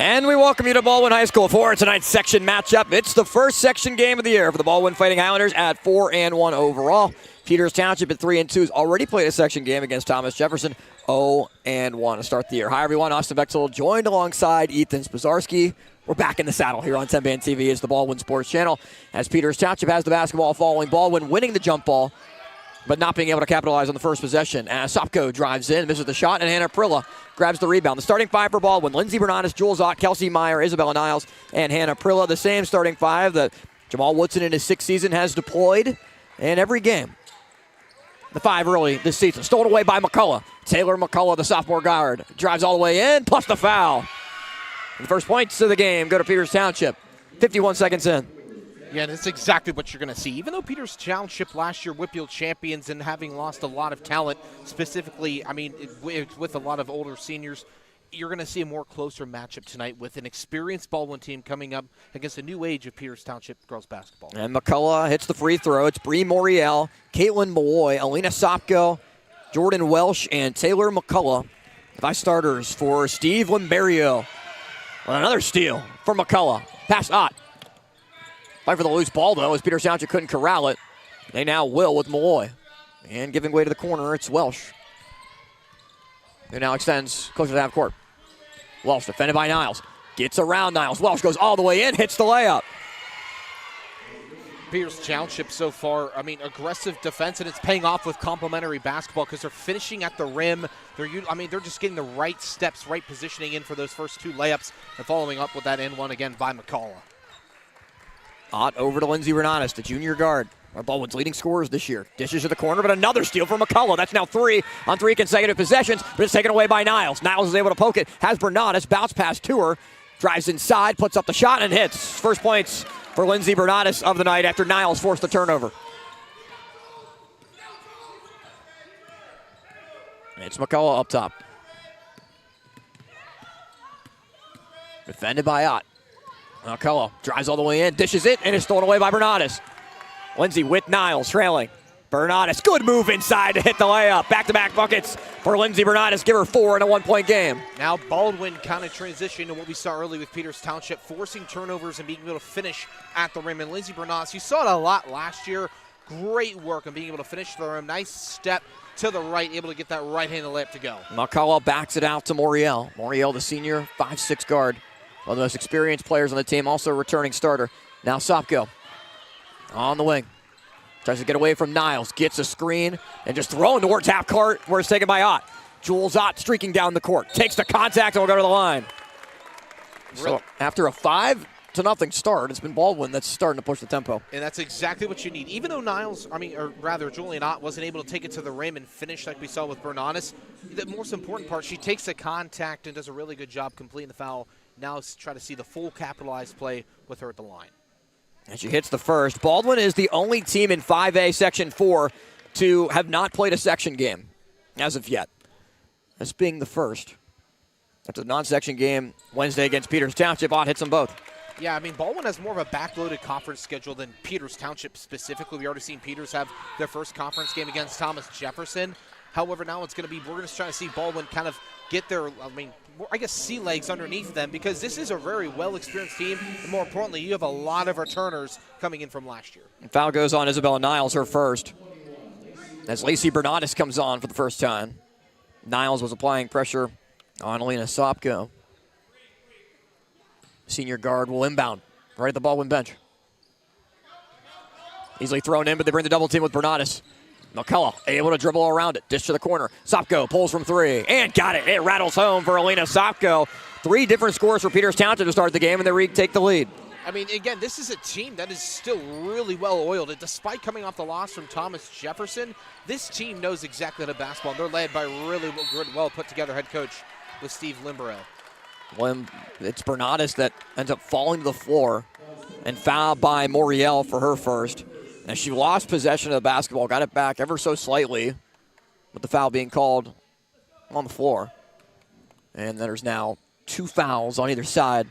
And we welcome you to Baldwin High School for tonight's section matchup. It's the first section game of the year for the Baldwin Fighting Highlanders at 4-1 overall. Peters Township at 3-2 has already played a section game against Thomas Jefferson, 0-1 to start the year. Hi everyone, Austin Bexel joined alongside Ethan Spazarski. We're back in the saddle here on TenbandTV as the Baldwin Sports Channel, as Peters Township has the basketball following Baldwin winning the jump ball, but not being able to capitalize on the first possession. As Sopko drives in, misses the shot, and Hannah Prilla grabs the rebound. The starting five for Baldwin: Lindsay Bernanis, Jules Ott, Kelsey Meyer, Isabella Niles, and Hannah Prilla. The same starting five that Jamal Woodson in his sixth season has deployed in every game. The five early this season. Stolen away by McCullough. Taylor McCullough, the sophomore guard, drives all the way in, plus the foul. And the first points of the game go to Peters Township. 51 seconds in. Yeah, that's exactly what you're going to see. Even though Peters Township last year WPIAL champions and having lost a lot of talent, specifically, with a lot of older seniors, you're going to see a more closer matchup tonight with an experienced Baldwin team coming up against a new age of Peters Township girls basketball. And McCullough hits the free throw. It's Bree Moriel, Caitlin Malloy, Alina Sopko, Jordan Welsh, and Taylor McCullough. 5 starters for Steve Limberio. Another steal for McCullough. Pass Ott. Fight for the loose ball, though, as Peters Township couldn't corral it. They now will with Malloy. And giving way to the corner, it's Welsh. Who now extends closer to half court. Welsh defended by Niles. Gets around Niles. Welsh goes all the way in, hits the layup. Peters Township so far, aggressive defense, and it's paying off with complimentary basketball because they're finishing at the rim. They're just getting the right steps, right positioning in for those first 2 layups, and following up with that N1 again by McCullough. Ott over to Lindsay Bernanis, the junior guard. Our Baldwin's leading scorers this year. Dishes to the corner, but another steal for McCullough. That's now 3 on 3 consecutive possessions, but it's taken away by Niles. Niles is able to poke it, has Bernanis, bounce pass to her, drives inside, puts up the shot, and hits. First points for Lindsay Bernanis of the night after Niles forced the turnover. It's McCullough up top. Defended by Ott. McCullough drives all the way in, dishes it, and it's stolen away by Bernanis. Lindsay with Niles trailing. Bernanis, good move inside to hit the layup. Back-to-back buckets for Lindsay Bernanis. Give her 4 in a 1-point game. Now Baldwin kind of transitioning to what we saw early with Peters Township, forcing turnovers and being able to finish at the rim. And Lindsay Bernanis, you saw it a lot last year. Great work on being able to finish the rim. Nice step to the right, able to get that right-handed layup to go. McCullough backs it out to Moriel. Moriel, the senior, 5'6" guard. One of the most experienced players on the team, also a returning starter. Now Sopko on the wing. Tries to get away from Niles, gets a screen, and just throwing towards half court where it's taken by Ott. Jules Ott streaking down the court. Takes the contact and will go to the line. So after a 5-0 start, it's been Baldwin that's starting to push the tempo. And that's exactly what you need. Even though Julian Ott wasn't able to take it to the rim and finish like we saw with Bernanis, the most important part, she takes the contact and does a really good job completing the foul. Now let's try to see the full capitalized play with her at the line. And she hits the first. Baldwin is the only team in 5A Section 4 to have not played a section game as of yet. This being the first. That's a non-section game Wednesday against Peters Township. Ott hits them both. Yeah, Baldwin has more of a backloaded conference schedule than Peters Township specifically. We already seen Peters have their first conference game against Thomas Jefferson. However, now it's going to be, we're going to try to see Baldwin kind of get their, sea legs underneath them, because this is a very well-experienced team. And more importantly, you have a lot of returners coming in from last year. And foul goes on Isabella Niles, her first. As Lacey Bernanis comes on for the first time. Niles was applying pressure on Alina Sopko. Senior guard will inbound right at the Baldwin bench. Easily thrown in, but they bring the double team with Bernanis. McCullough able to dribble around it. Dish to the corner. Sopko pulls from 3 and got it. It rattles home for Alina Sopko. 3 different scores for Peters Township to start the game, and they take the lead. Again, this is a team that is still really well-oiled. Despite coming off the loss from Thomas Jefferson, this team knows exactly how to basketball. They're led by really well-put-together head coach with Steve Limberio. It's Bernanis that ends up falling to the floor and fouled by Moriel for her first. And she lost possession of the basketball, got it back ever so slightly, with the foul being called on the floor. And there's now 2 fouls on either side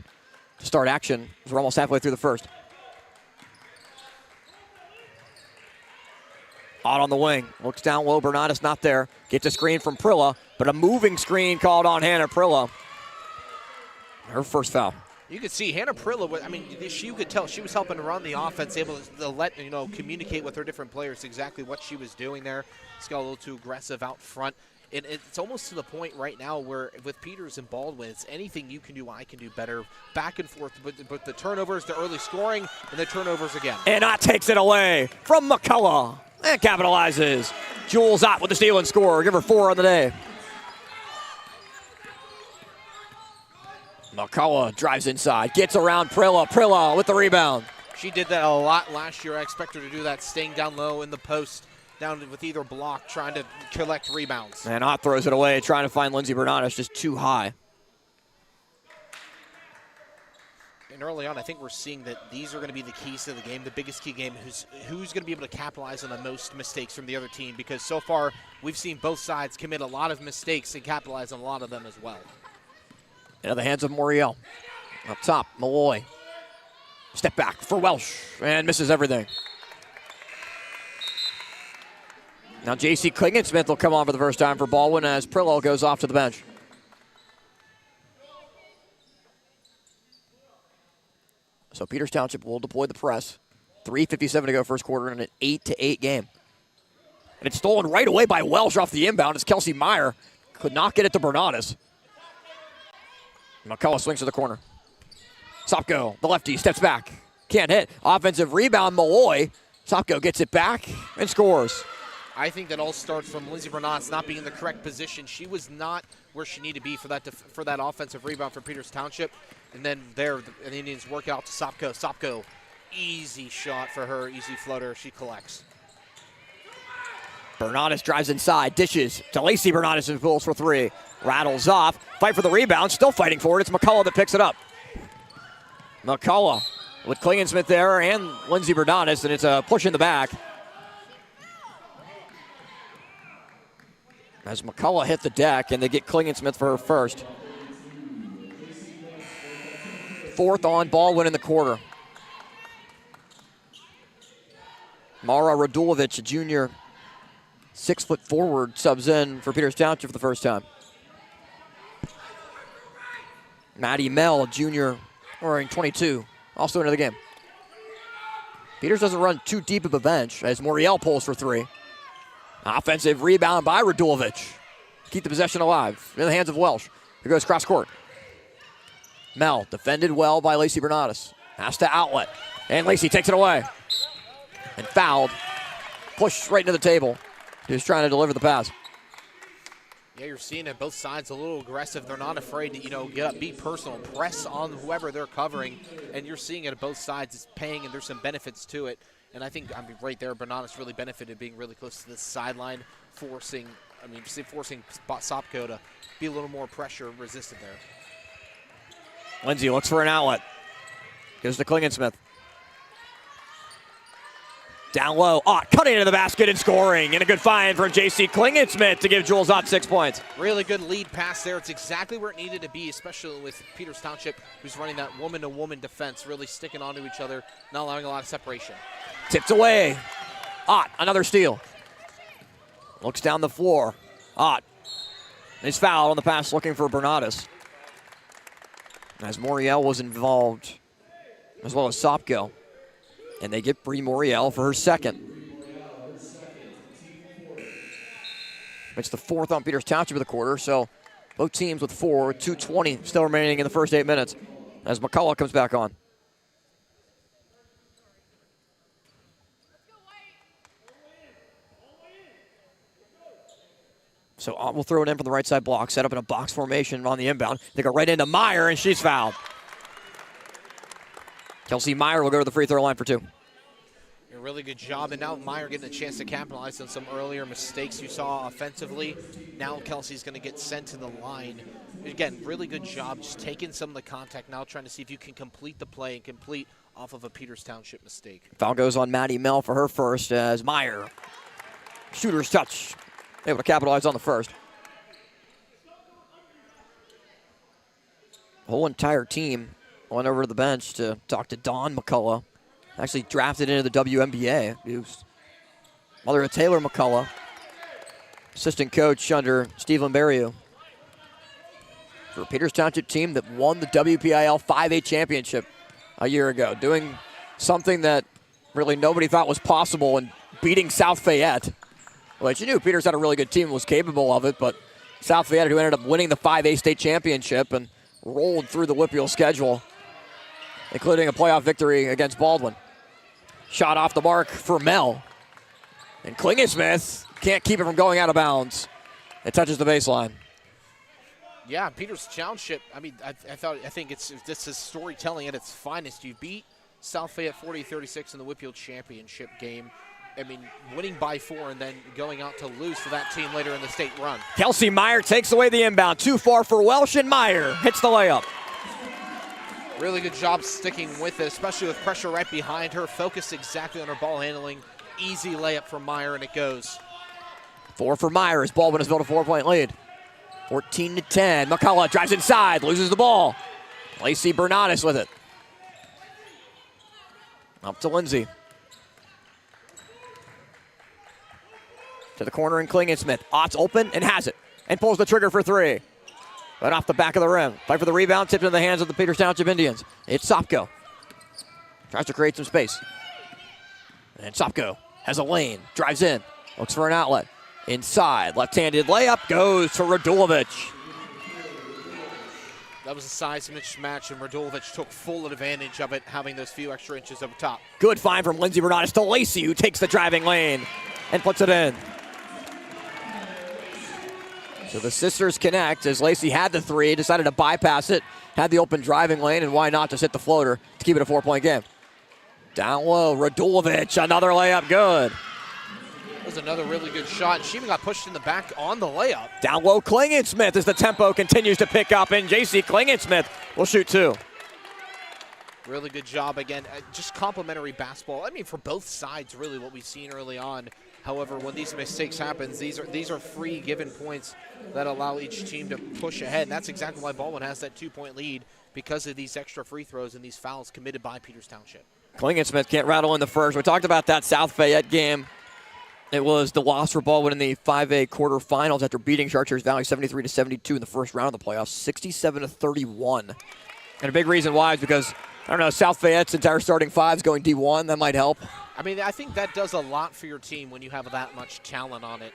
to start action, as we're almost halfway through the first. Ott on the wing, looks down low, Bernanis not there. Gets a screen from Prilla, but a moving screen called on Hannah Prilla. Her first foul. You could see Hannah Prilla, I mean, you could tell she was helping run the offense, able to let, communicate with her different players exactly what she was doing there. She got a little too aggressive out front. And it's almost to the point right now where with Peters and Baldwin, it's anything you can do, I can do better. Back and forth, but the turnovers, the early scoring, and the turnovers again. And Ott takes it away from McCullough and capitalizes. Jules Ott with the steal and score. Give her 4 on the day. McCullough drives inside, gets around Prilla. Prilla with the rebound. She did that a lot last year. I expect her to do that, staying down low in the post, down with either block, trying to collect rebounds. And Ott throws it away, trying to find Lindsey Bernardus, just too high. And early on, I think we're seeing that these are going to be the keys to the game, the biggest key game, who's going to be able to capitalize on the most mistakes from the other team, because so far we've seen both sides commit a lot of mistakes and capitalize on a lot of them as well. Into the hands of Moriel. Up top, Malloy. Step back for Welsh, and misses everything. Now J.C. Klingensmith will come on for the first time for Baldwin as Prillo goes off to the bench. So Peters Township will deploy the press. 3:57 to go first quarter in an 8-8 game. And it's stolen right away by Welsh off the inbound as Kelsey Meyer could not get it to Bernardus. McCullough swings to the corner. Sopko, the lefty, steps back. Can't hit. Offensive rebound, Malloy. Sopko gets it back and scores. I think that all starts from Lindsey Bernardus not being in the correct position. She was not where she needed to be for that offensive rebound for Peters Township. And then the Indians work out to Sopko. Sopko, easy shot for her, easy floater. She collects. Bernardus drives inside, dishes to Lacey Bernardus and pulls for 3. Rattles off, fight for the rebound, still fighting for it. It's McCullough that picks it up. McCullough with Klingensmith there and Lindsey Bernardus, and it's a push in the back. As McCullough hit the deck, and they get Klingensmith for her first. 4th on Baldwin in the quarter. Mara Radulovic, a junior, 6-foot forward, subs in for Peters Township for the first time. Maddie Mell, junior, wearing 22, also into the game. Peters doesn't run too deep of a bench as Moriel pulls for 3. Offensive rebound by Radulovic. Keep the possession alive in the hands of Welsh. Here goes cross court. Mell defended well by Lacey Bernardus. Has to outlet. And Lacey takes it away. And fouled. Pushed right into the table. He was trying to deliver the pass. Yeah, you're seeing it both sides a little aggressive. They're not afraid to, get up, be personal, press on whoever they're covering. And you're seeing it at both sides. It's paying, and there's some benefits to it. And I think, right there, Bernardus really benefited being really close to the sideline, forcing Sopko to be a little more pressure resistant there. Lindsey looks for an outlet. Goes to Klingensmith. Down low, Ott cutting into the basket and scoring. And a good find from J.C. Klingensmith to give Jules Ott 6 points. Really good lead pass there. It's exactly where it needed to be, especially with Peters Township, who's running that woman-to-woman defense, really sticking onto each other, not allowing a lot of separation. Tipped away. Ott, another steal. Looks down the floor. Ott is fouled on the pass looking for Bernardus. As Moriel was involved, as well as Sopko. And they get Bree Moriel for her second. It's the 4th on Peters Township of the quarter, so both teams with 4, 2:20 still remaining in the first 8 minutes as McCullough comes back on. So Ott will throw it in from the right side block, set up in a box formation on the inbound. They go right into Meyer, and she's fouled. Kelsey Meyer will go to the free throw line for 2. A really good job, and now Meyer getting a chance to capitalize on some earlier mistakes you saw offensively. Now Kelsey's going to get sent to the line. Again, really good job just taking some of the contact, now trying to see if you can complete the play and complete off of a Peters Township mistake. Foul goes on Maddie Mell for her first as Meyer, shooter's touch, able to capitalize on the first. The whole entire team went over to the bench to talk to Dawn McCullough. Actually drafted into the WNBA. He was mother of Taylor McCullough, assistant coach under Steve Lamberio. for a Peters Township team that won the WPIAL 5A championship a year ago, doing something that really nobody thought was possible and beating South Fayette. Which you knew Peters had a really good team and was capable of it, but South Fayette, who ended up winning the 5A state championship and rolled through the WPIAL schedule, including a playoff victory against Baldwin. Shot off the mark for Mel. And Klingensmith can't keep it from going out of bounds. It touches the baseline. Yeah, Peters Township, I mean, I think this is storytelling at its finest. You beat South Fayette 40-36 in the WPIAL championship game. I mean, winning by 4 and then going out to lose to that team later in the state run. Kelsey Meyer takes away the inbound. Too far for Welsh, and Meyer hits the layup. Really good job sticking with it, especially with pressure right behind her. Focused exactly on her ball handling. Easy layup from Meyer, and it goes. 4 for Meyer as Baldwin has built a 4-point lead. 14-10. McCullough drives inside, loses the ball. Lacey Bernatis with it. Up to Lindsay. To the corner and Klingensmith. Ott's open and has it. And pulls the trigger for 3. Right off the back of the rim. Fight for the rebound, tipped in the hands of the Peters Township Indians. It's Sopko. Tries to create some space. And Sopko has a lane. Drives in. Looks for an outlet. Inside. Left-handed layup. Goes to Radulovic. That was a size mismatch, and Radulovic took full advantage of it, having those few extra inches up top. Good find from Lindsay Bernatis to Lacey, who takes the driving lane and puts it in. So the sisters connect as Lacey had the 3, decided to bypass it, had the open driving lane, and why not just hit the floater to keep it a 4-point game. Down low, Radulovic, another layup, good. That was another really good shot. She even got pushed in the back on the layup. Down low, Klingensmith as the tempo continues to pick up, and JC Klingensmith will shoot 2. Really good job again. Just complimentary basketball. I mean, for both sides, really, what we've seen early on. However, when these mistakes happen, these are free given points that allow each team to push ahead. And that's exactly why Baldwin has that 2-point lead, because of these extra free throws and these fouls committed by Peters Township. Klingensmith can't rattle in the first. We talked about that South Fayette game. It was the loss for Baldwin in the 5A quarterfinals after beating Chartiers Valley 73-72 in the first round of the playoffs, 67-31. And a big reason why is because, I don't know, South Fayette's entire starting 5 is going D1. That might help. I mean, I think that does a lot for your team when you have that much talent on it.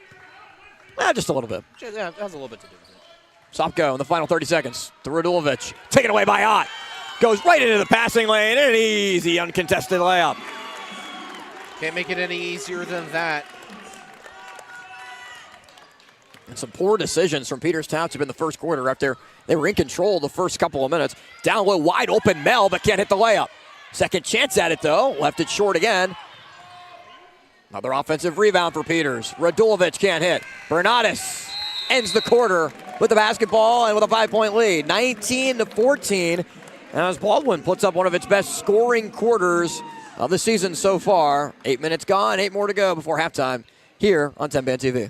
Just a little bit. Yeah, it has a little bit to do with it. Sopko in the final 30 seconds to Radulovic. Taken away by Ott. Goes right into the passing lane. And an easy, uncontested layup. Can't make it any easier than that. And some poor decisions from Peters Township in the first quarter after they were in control the first couple of minutes. Down low, wide open Mel, but can't hit the layup. Second chance at it, though. Left it short again. Another offensive rebound for Peters. Radulovic can't hit. Bernatis ends the quarter with the basketball and with a 5-point lead. 19-14. And as Baldwin puts up one of its best scoring quarters of the season so far. 8 minutes gone, 8 more to go before halftime here on TenbandTV.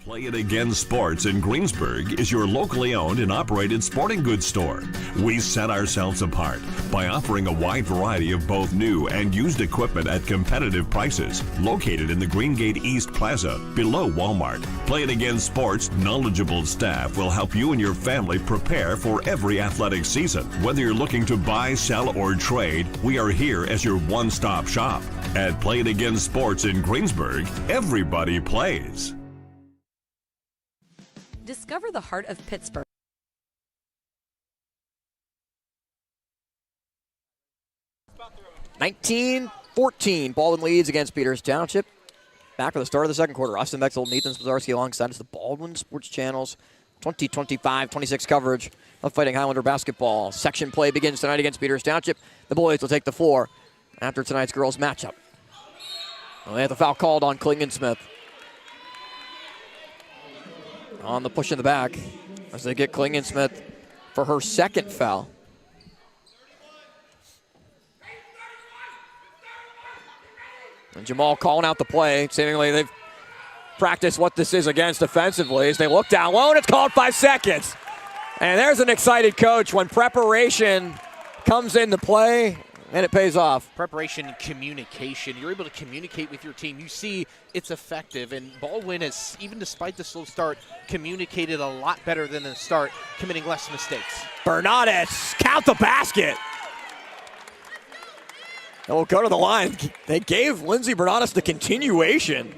Play It Again Sports in Greensburg is your locally owned and operated sporting goods store. We set ourselves apart by offering a wide variety of both new and used equipment at competitive prices. Located in the Greengate East Plaza, below Walmart, Play It Again Sports' knowledgeable staff will help you and your family prepare for every athletic season. Whether you're looking to buy, sell, or trade, we are here as your one-stop shop. At Play It Again Sports in Greensburg, everybody plays. Discover the heart of Pittsburgh. 19-14. Baldwin leads against Peters Township. Back for the start of the second quarter. Austin Bexel, Nathan Spazarski alongside us, the Baldwin Sports Channel's 20-25-26 coverage of Fighting Highlander basketball. Section play begins tonight against Peters Township. The boys will take the floor after tonight's girls matchup. Well, they have the foul called on Klingensmith. On the push in the back as they get Klingensmith for her second foul. And Jamal calling out the play. Seemingly they've practiced what this is against defensively as they look down low, and it's called 5 seconds. And there's an excited coach when preparation comes into play, and it pays off. Preparation and communication. You're able to communicate with your team. You see it's effective, and Baldwin has, even despite the slow start, communicated a lot better than the start, committing less mistakes. Bernardus, count the basket. And we'll go to the line. They gave Lindsey Bernardus the continuation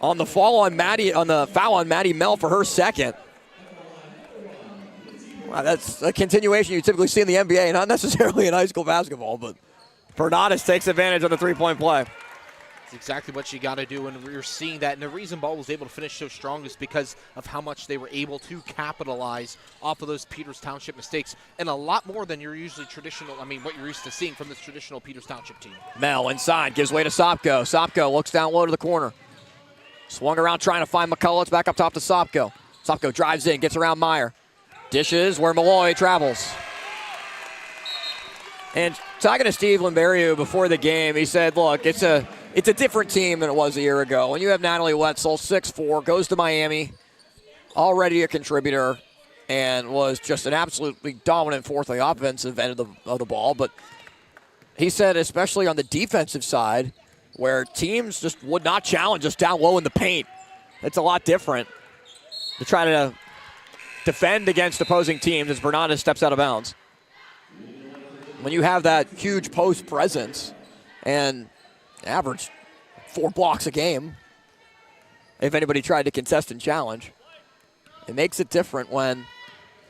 on the foul on Maddie Mell for her second. Wow, that's a continuation you typically see in the NBA, not necessarily in high school basketball, but Bernardus takes advantage on the three-point play. It's exactly what you got to do, and we're seeing that. And the reason Ball was able to finish so strong is because of how much they were able to capitalize off of those Peters Township mistakes, and a lot more than you're usually what you're used to seeing from this traditional Peters Township team. Mel inside, gives way to Sopko. Sopko looks down low to the corner. Swung around trying to find McCullough. It's back up top to Sopko. Sopko drives in, gets around Meyer. Dishes where Malloy travels. And talking to Steve Limberiu before the game, he said, look, it's a different team than it was a year ago. When you have Natalie Wetzel, 6'4", goes to Miami, already a contributor, and was just an absolutely dominant force on the offensive end of the ball. But he said, especially on the defensive side, where teams just would not challenge us down low in the paint, it's a lot different to try to defend against opposing teams as Bernardus steps out of bounds. When you have that huge post presence and average 4 blocks a game, if anybody tried to contest and challenge, it makes it different when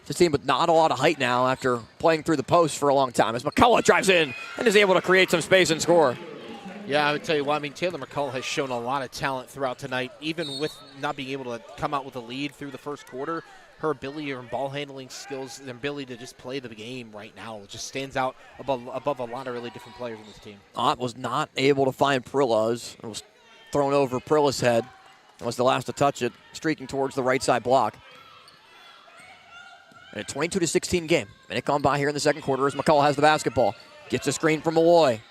it's a team with not a lot of height now after playing through the post for a long time. As McCullough drives in and is able to create some space and score. Yeah, I would tell you what, Taylor McCullough has shown a lot of talent throughout tonight, even with not being able to come out with a lead through the first quarter. Her ability, her ball handling skills, and ability to just play the game right now just stands out above a lot of really different players in this team. Ott was not able to find Prillas. It was thrown over Prilla's head. It was the last to touch it, streaking towards the right side block. And a 22-16 game. Minute gone by here in the second quarter as McCullough has the basketball. Gets a screen from Malloy.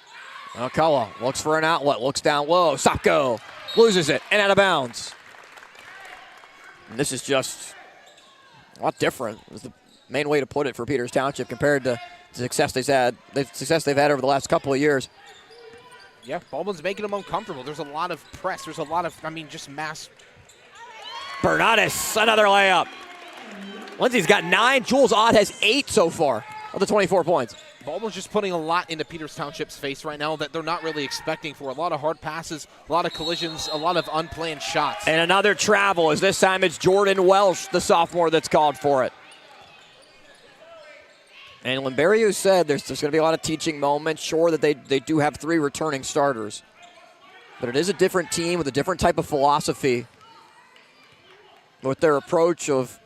McCullough looks for an outlet, looks down low. Sopko loses it and out of bounds. And this is just a lot different, is the main way to put it for Peters Township compared to the success they've had over the last couple of years. Yeah, Baldwin's making them uncomfortable. There's a lot of press. There's a lot of, just mass. Bernardus, another layup. Lindsay's got 9. Jules Ott has 8 so far of the 24 points. Baldwin's just putting a lot into Peters Township's face right now that they're not really expecting for. A lot of hard passes, a lot of collisions, a lot of unplanned shots. And another travel, as this time it's Jordan Welsh, the sophomore, that's called for it. And Limberiu said there's going to be a lot of teaching moments. Sure that they do have 3 returning starters. But it is a different team with a different type of philosophy with their approach of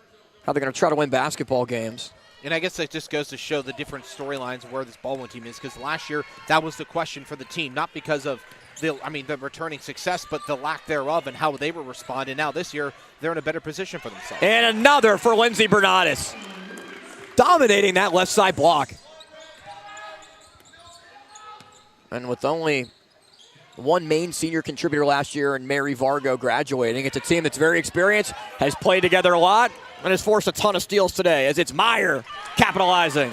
how they're going to try to win basketball games. And I guess that just goes to show the different storylines of where this Baldwin team is, because last year that was the question for the team, not because of the returning success, but the lack thereof and how they were responding. Now this year, they're in a better position for themselves. And another for Lindsey Bernardus, dominating that left side block. And with only one main senior contributor last year and Mary Vargo graduating, it's a team that's very experienced, has played together a lot, and has forced a ton of steals today as it's Meyer capitalizing.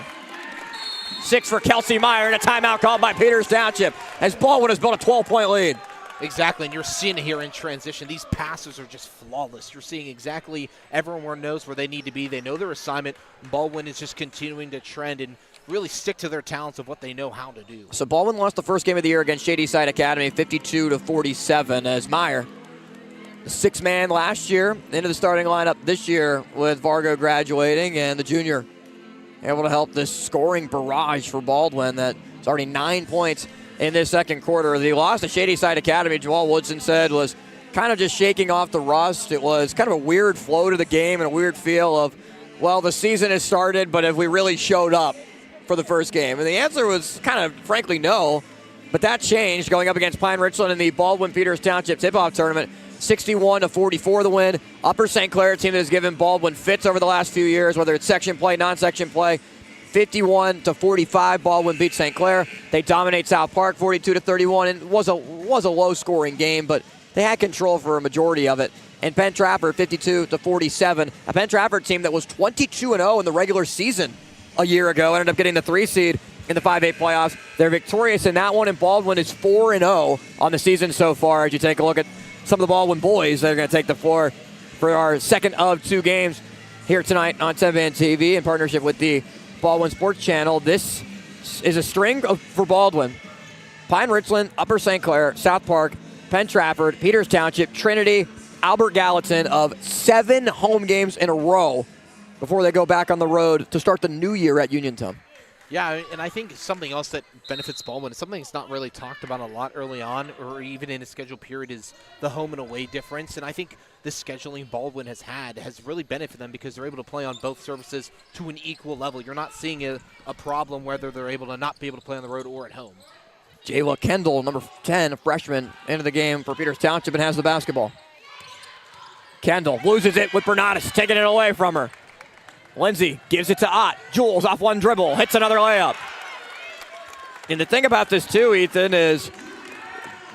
6 for Kelsey Meyer, and a timeout called by Peters Township as Baldwin has built a 12-point lead. Exactly, and you're seeing it here in transition. These passes are just flawless. You're seeing exactly everyone knows where they need to be. They know their assignment. Baldwin is just continuing to trend and really stick to their talents of what they know how to do. So Baldwin lost the first game of the year against Shadyside Academy, 52-47, as Meyer, the 6-man last year, into the starting lineup this year with Vargo graduating and the junior able to help this scoring barrage for Baldwin that's already 9 points in this second quarter. The loss to Shadyside Academy, Joel Woodson said, was kind of just shaking off the rust. It was kind of a weird flow to the game and a weird feel of, well, the season has started, but have we really showed up for the first game? And the answer was kind of, frankly, no. But that changed going up against Pine Richland in the Baldwin Peters Township tip-off tournament. 61-44 the win. Upper St. Clair, a team that has given Baldwin fits over the last few years, whether it's section play, non-section play. 51-45, Baldwin beat St. Clair. They dominate South Park 42-31, and it was a low-scoring game, but they had control for a majority of it. And Penn Trafford 52-47, a Penn Trafford team that was 22-0 in the regular season a year ago, ended up getting the 3 seed in the 5A playoffs. They're victorious in that one, and Baldwin is 4-0 on the season so far. As you take a look at some of the Baldwin boys, they're going to take the floor for our second of 2 games here tonight on TenbandTV in partnership with the Baldwin Sports Channel. This is a string for Baldwin. Pine Richland, Upper St. Clair, South Park, Penn Trafford, Peters Township, Trinity, Albert Gallatin of 7 home games in a row before they go back on the road to start the new year at Uniontown. Yeah, and I think something else that benefits Baldwin, something that's not really talked about a lot early on or even in a scheduled period, is the home and away difference. And I think the scheduling Baldwin has had has really benefited them because they're able to play on both surfaces to an equal level. You're not seeing a problem whether they're able to not be able to play on the road or at home. Jayla Kendall, number 10, a freshman, into the game for Peters Township and has the basketball. Kendall loses it with Bernatis, taking it away from her. Lindsay gives it to Ott. Jules off one dribble, hits another layup. And the thing about this too, Ethan, is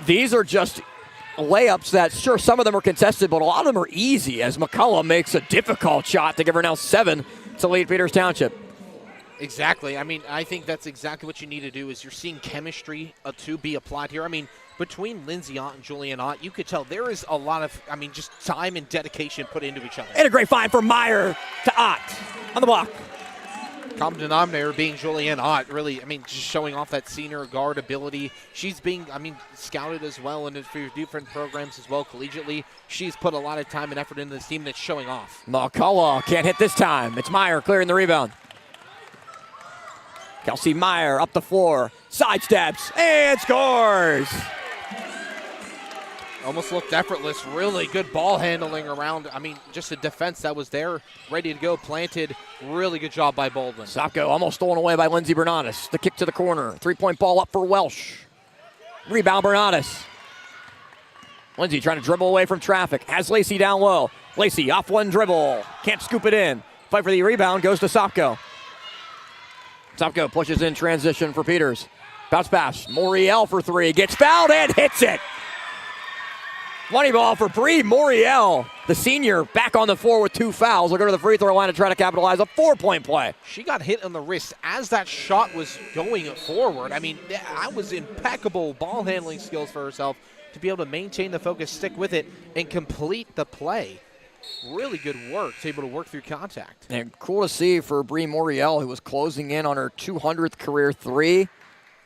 these are just layups that, sure, some of them are contested, but a lot of them are easy as McCullough makes a difficult shot to give her now 7 to lead Peters Township. Exactly. I mean, I think that's exactly what you need to do is you're seeing chemistry to be applied here. I mean, between Lindsay Ott and Julian Ott, you could tell there is a lot of, just time and dedication put into each other. And a great find from Meyer to Ott on the block. Common denominator being Julian Ott, really, just showing off that senior guard ability. She's being, scouted as well and for different programs as well collegiately. She's put a lot of time and effort into this team that's showing off. McCullough can't hit this time. It's Meyer clearing the rebound. Kelsey Meyer up the floor, sidesteps, and scores. Almost looked effortless. Really good ball handling around. Just a defense that was there, ready to go, planted. Really good job by Baldwin. Sopko almost stolen away by Lindsay Bernatis. The kick to the corner. 3-point ball up for Welsh. Rebound Bernatis. Lindsay trying to dribble away from traffic. Has Lacey down low. Lacey off one dribble. Can't scoop it in. Fight for the rebound. Goes to Sopko. Sopko pushes in transition for Peters. Bounce pass. Moriel for 3. Gets fouled and hits it. Money ball for Bree Moriel, the senior, back on the floor with 2 fouls. Will go to the free throw line to try to capitalize a 4-point play. She got hit on the wrist as that shot was going forward. That was impeccable ball handling skills for herself to be able to maintain the focus, stick with it, and complete the play. Really good work to be able to work through contact. And cool to see for Bree Moriel, who was closing in on her 200th career 3.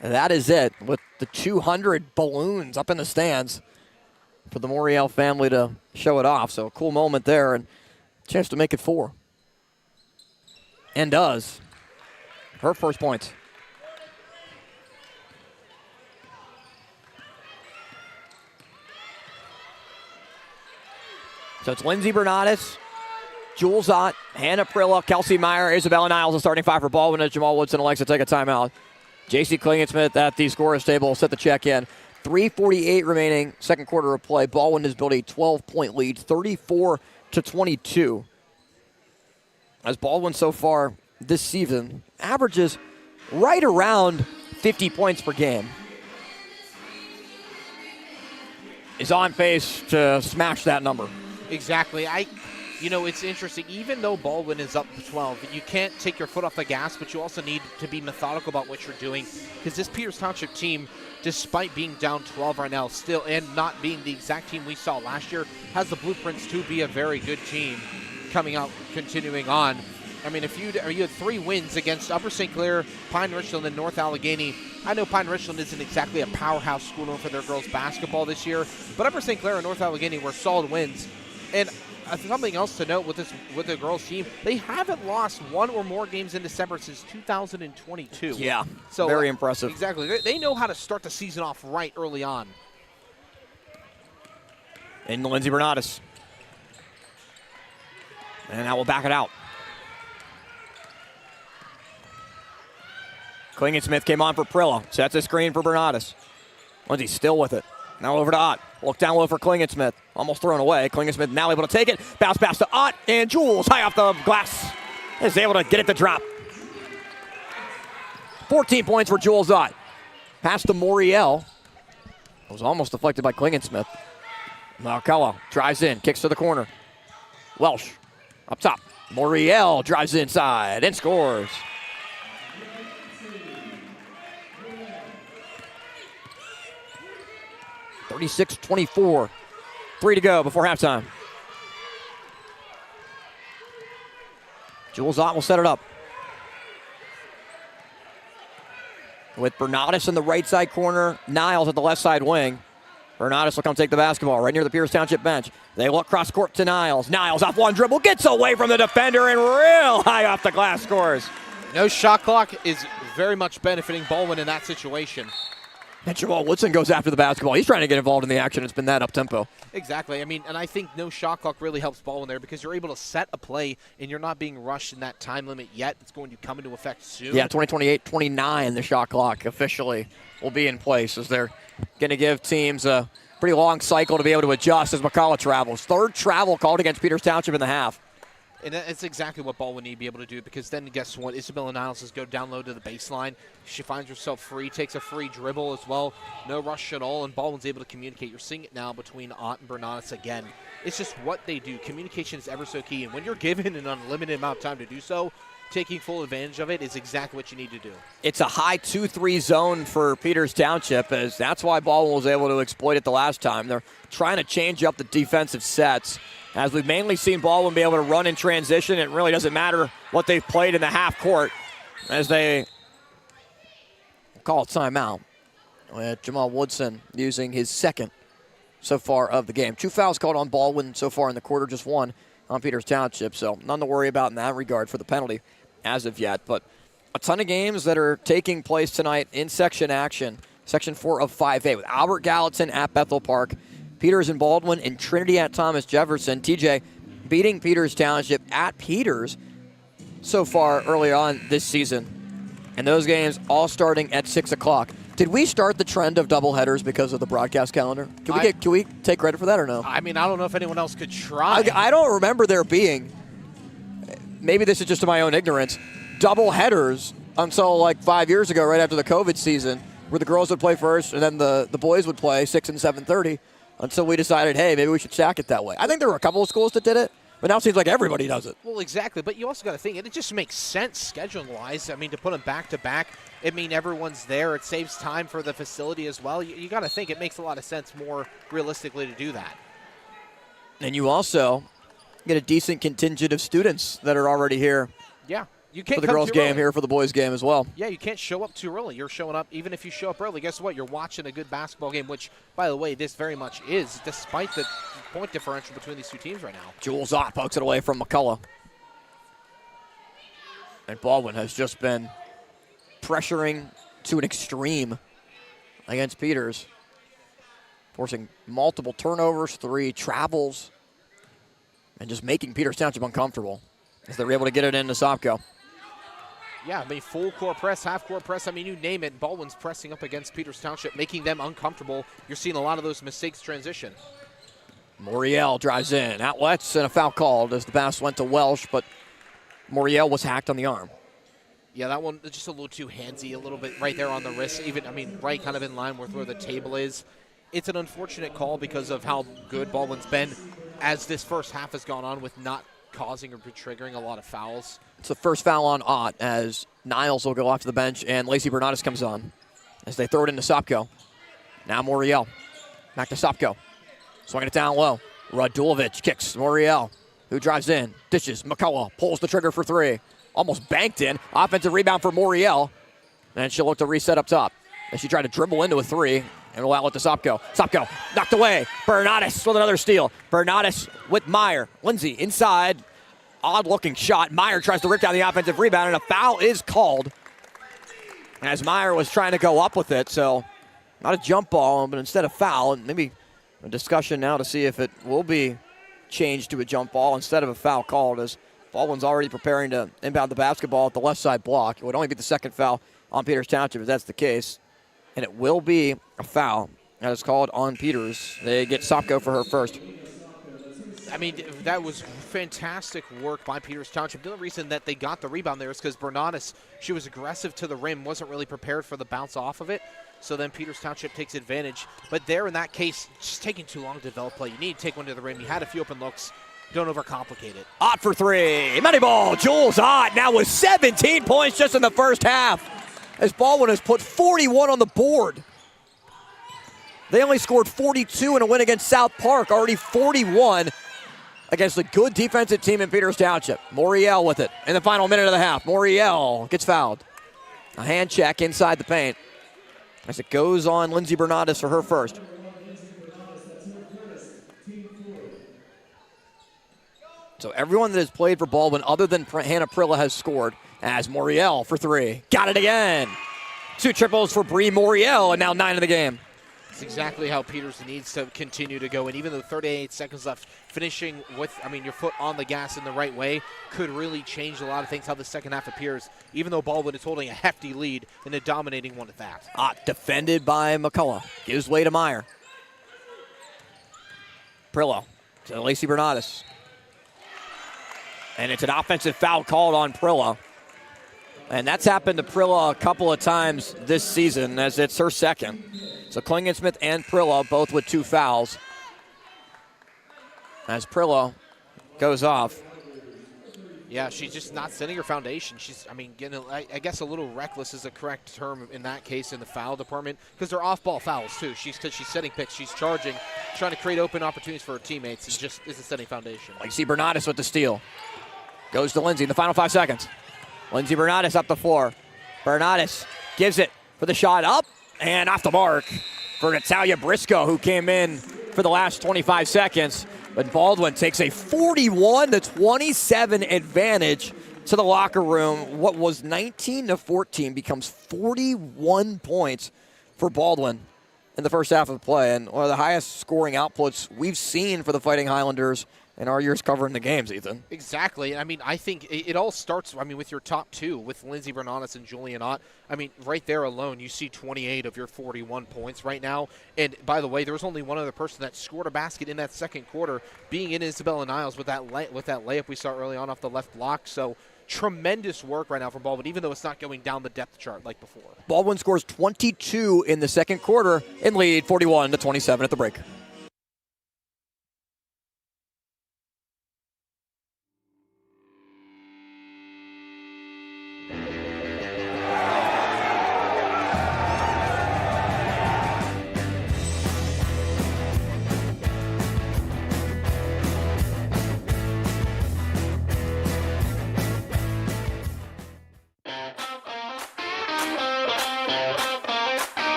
And that is it, with the 200 balloons up in the stands for the Moriel family to show it off. So a cool moment there and a chance to make it 4. And does. Her first points. So it's Lindsay Bernatis, Jules Ott, Hannah Prilla, Kelsey Meyer, Isabella Niles, the starting 5 for Baldwin, as Jamal Woodson elects to take a timeout. J.C. Klingensmith at the scorer's table will set the check in. 3:48 remaining, second quarter of play. Baldwin has built a 12-point lead, 34-22. As Baldwin so far this season averages right around 50 points per game. Is on pace to smash that number. Exactly. It's interesting. Even though Baldwin is up to 12, you can't take your foot off the gas, but you also need to be methodical about what you're doing because this Peters Township team, despite being down 12 right now still and not being the exact team we saw last year, has the blueprints to be a very good team coming out, continuing on. If you had 3 wins against Upper St. Clair, Pine Richland, and North Allegheny. I know Pine Richland isn't exactly a powerhouse school known for their girls basketball this year, but Upper St. Clair and North Allegheny were solid wins. And something else to note with the girls team, they haven't lost 1 or more games in December since 2022. Yeah, so very impressive. Exactly. They know how to start the season off right early on. And Lindsey Bernatis. And that will back it out. Klingensmith came on for Prillo. Sets a screen for Bernatis. Lindsey still with it. Now over to Ott. Look down low for Klingensmith. Almost thrown away. Klingensmith now able to take it. Bounce pass to Ott. And Jules high off the glass is able to get it to drop. 14 points for Jules Ott. Pass to Moriel. It was almost deflected by Klingensmith. McCullough drives in. Kicks to the corner. Welsh up top. Moriel drives inside and scores. (36-24). 3 to go before halftime. Jules Ott will set it up. With Bernatis in the right side corner, Niles at the left side wing. Bernatis will come take the basketball right near the Peters Township bench. They look cross court to Niles. Niles off one dribble, gets away from the defender and real high off the glass scores. No shot clock is very much benefiting Baldwin in that situation. And Jamal Woodson goes after the basketball. He's trying to get involved in the action. It's been that up-tempo. Exactly. I mean, and I think no shot clock really helps Baldwin there because you're able to set a play and you're not being rushed in that time limit yet. It's going to come into effect soon. Yeah, 2028-29, the shot clock officially will be in place as they're going to give teams a pretty long cycle to be able to adjust as McCullough travels. Third travel called against Peters Township in the half. And that's exactly what Baldwin need to be able to do because then guess what? Isabella Niles is go down low to the baseline. She finds herself free, takes a free dribble as well. No rush at all, and Baldwin's able to communicate. You're seeing it now between Ott and Bernatis again. It's just what they do. Communication is ever so key, and when you're given an unlimited amount of time to do so, taking full advantage of it is exactly what you need to do. It's a high 2-3 zone for Peters Township, as that's why Baldwin was able to exploit it the last time. They're trying to change up the defensive sets. As we've mainly seen Baldwin be able to run in transition, it really doesn't matter what they've played in the half court as they call a timeout with Jamal Woodson using his second so far of the game. 2 fouls called on Baldwin so far in the quarter, just 1 on Peters Township, so none to worry about in that regard for the penalty as of yet. But a ton of games that are taking place tonight in section action, Section 4 of 5A with Albert Gallatin at Bethel Park, Peters and Baldwin, and Trinity at Thomas Jefferson. TJ beating Peters Township at Peters so far early on this season. And those games all starting at 6 o'clock. Did we start the trend of doubleheaders because of the broadcast calendar? Can we take credit for that or no? I mean, I don't know if anyone else could try. I don't remember there being, maybe this is just to my own ignorance, doubleheaders until like 5 years ago, right after the COVID season, where the girls would play first and then the boys would play 6 and 7:30. Until we decided, hey, maybe we should stack it that way. I think there were a couple of schools that did it, but now it seems like everybody does it. Well, exactly, but you also got to think, it just makes sense scheduling-wise. I mean, to put them back-to-back, it means everyone's there. It saves time for the facility as well. You got to think it makes a lot of sense more realistically to do that. And you also get a decent contingent of students that are already here. Yeah. You can't for the girls' game here, for the boys' game as well. Yeah, you can't show up too early. You're showing up, even if you show up early, guess what? You're watching a good basketball game, which, by the way, this very much is, despite the point differential between these two teams right now. Jules Ott pokes it away from McCullough. And Baldwin has just been pressuring to an extreme against Peters, forcing multiple turnovers, 3 travels, and just making Peters Township uncomfortable as they're able to get it into Sopko. Yeah, I mean, full court press, half court press, I mean, you name it. Baldwin's pressing up against Peters Township, making them uncomfortable. You're seeing a lot of those mistakes transition. Moriel drives in, outlets, and a foul called as the pass went to Welsh, but Moriel was hacked on the arm. Yeah, that one just a little too handsy, a little bit right there on the wrist, even, I mean, right kind of in line with where the table is. It's an unfortunate call because of how good Baldwin's been as this first half has gone on with not causing or triggering a lot of fouls. It's the first foul on Ott as Niles will go off to the bench and Lacey Bernatis comes on as they throw it into Sopko. Now Moriel. Back to Sopko. Swinging it down low. Radulovic kicks Moriel, who drives in, dishes. McCullough pulls the trigger for 3. Almost banked in. Offensive rebound for Moriel. And she'll look to reset up top as she tried to dribble into a 3 and will outlet to Sopko. Sopko knocked away. Bernatis with another steal. Bernatis with Meyer. Lindsay inside. Odd-looking shot. Meyer tries to rip down the offensive rebound, and a foul is called as Meyer was trying to go up with it. So not a jump ball, but instead of foul, and maybe A discussion now to see if it will be changed to a jump ball instead of a foul called, as Baldwin's already preparing to inbound the basketball at the left side block. It would only be the second foul on Peters Township if that's the case. And it will be a foul that is called on Peters. They get Sopko for her first. I mean, that was fantastic work by Peters Township. The only reason that they got the rebound there is because Bernatis, she was aggressive to the rim, wasn't really prepared for the bounce off of it. So then Peters Township takes advantage. But there, in that case, just taking too long to develop play. You need to take one to the rim. You had a few open looks. Don't overcomplicate it. Ott for three. Money ball. Jules Ott now with 17 points just in the first half, as Baldwin has put 41 on the board. They only scored 42 in a win against South Park, already 41 against a good defensive team in Peters Township. Moriel with it in the final minute of the half. Moriel gets fouled. A hand check inside the paint as it goes on Lindsey Bernatis for her first. So everyone that has played for Baldwin other than Hannah Prilla has scored, as Moriel for three. Got it again. 2 triples for Bree Moriel, and now 9 in the game. It's exactly how Peters needs to continue to go. And even though 38 seconds left, finishing with, your foot on the gas in the right way could really change a lot of things how the second half appears, even though Baldwin is holding a hefty lead and a dominating one at that. Defended by McCullough. Gives way to Meyer. Prillo to Lacey Bernatis. And it's an offensive foul called on Prilla. And that's happened to Prilla a couple of times this season, as it's her second. So Klingensmith and Prilla both with 2 fouls. As Prilla goes off. Yeah, she's just not setting her foundation. She's, getting, I guess a little reckless is the correct term in that case in the foul department, because they're off-ball fouls too. Because she's setting picks, she's charging, trying to create open opportunities for her teammates, and just isn't setting foundation. You see Bernatis with the steal. Goes to Lindsay in the final 5 seconds. Lindsey Bernatis up the floor. Bernatis gives it for the shot up and off the mark for Natalia Briscoe, who came in for the last 25 seconds. But Baldwin takes a 41-27 advantage to the locker room. What was 19-14 becomes 41 points for Baldwin in the first half of the play, and one of the highest scoring outputs we've seen for the Fighting Highlanders in our years covering the games, Ethan. Exactly. I think it all starts, with your top 2, with Lindsey Bernatis and Julian Ott. Right there alone, you see 28 of your 41 points right now. And by the way, there was only one other person that scored a basket in that second quarter, being in Isabella Niles with that layup we saw early on off the left block. So tremendous work right now from Baldwin, even though it's not going down the depth chart like before. Baldwin scores 22 in the second quarter and lead 41-27 at the break.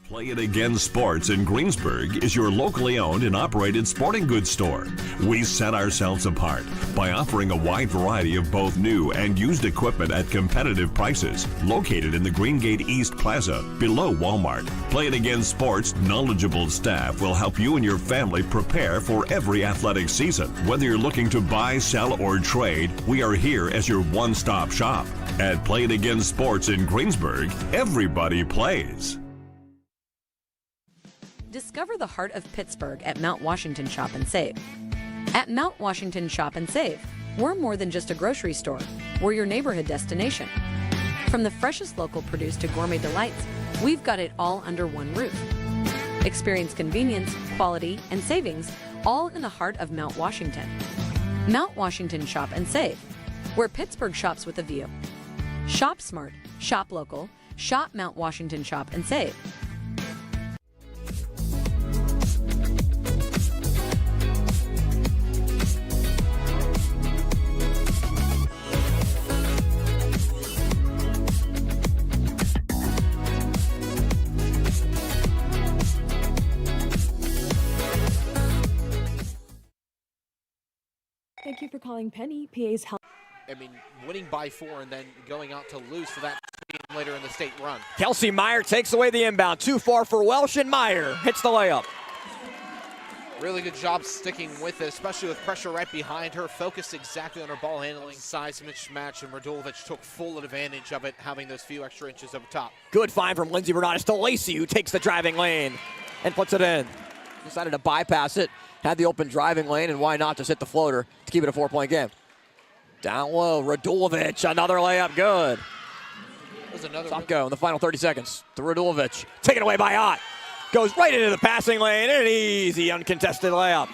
Play It Again Sports in Greensburg is your locally owned and operated sporting goods store. We set ourselves apart by offering a wide variety of both new and used equipment at competitive prices. Located in the Greengate East Plaza, below Walmart, Play It Again Sports' knowledgeable staff will help you and your family prepare for every athletic season. Whether you're looking to buy, sell, or trade, we are here as your one-stop shop. At Play It Again Sports in Greensburg, everybody plays. Discover the heart of Pittsburgh at Mount Washington Shop and Save. At Mount Washington Shop and Save, we're more than just a grocery store. We're your neighborhood destination. From the freshest local produce to gourmet delights, we've got it all under one roof. Experience convenience, quality, and savings, all in the heart of Mount Washington. Mount Washington Shop and Save, where Pittsburgh shops with a view. Shop smart, shop local, shop Mount Washington Shop and Save. calling Penny, PA's help. I mean, winning by 4 and then going out to lose for that team later in the state run. Kelsey Meyer takes away the inbound. Too far for Welsh, and Meyer hits the layup. Really good job sticking with it, especially with pressure right behind her. Focused exactly on her ball handling. Size mismatch, and Radulovic took full advantage of it, having those few extra inches over top. Good find from Lindsey Bernardis to Lacey, who takes the driving lane and puts it in. Decided to bypass it, had the open driving lane, and why not just hit the floater to keep it a 4-point game. Down low, Radulovic, another layup, good. Sopko in the final 30 seconds to Radulovic. Taken away by Ott. Goes right into the passing lane, and an easy, uncontested layup.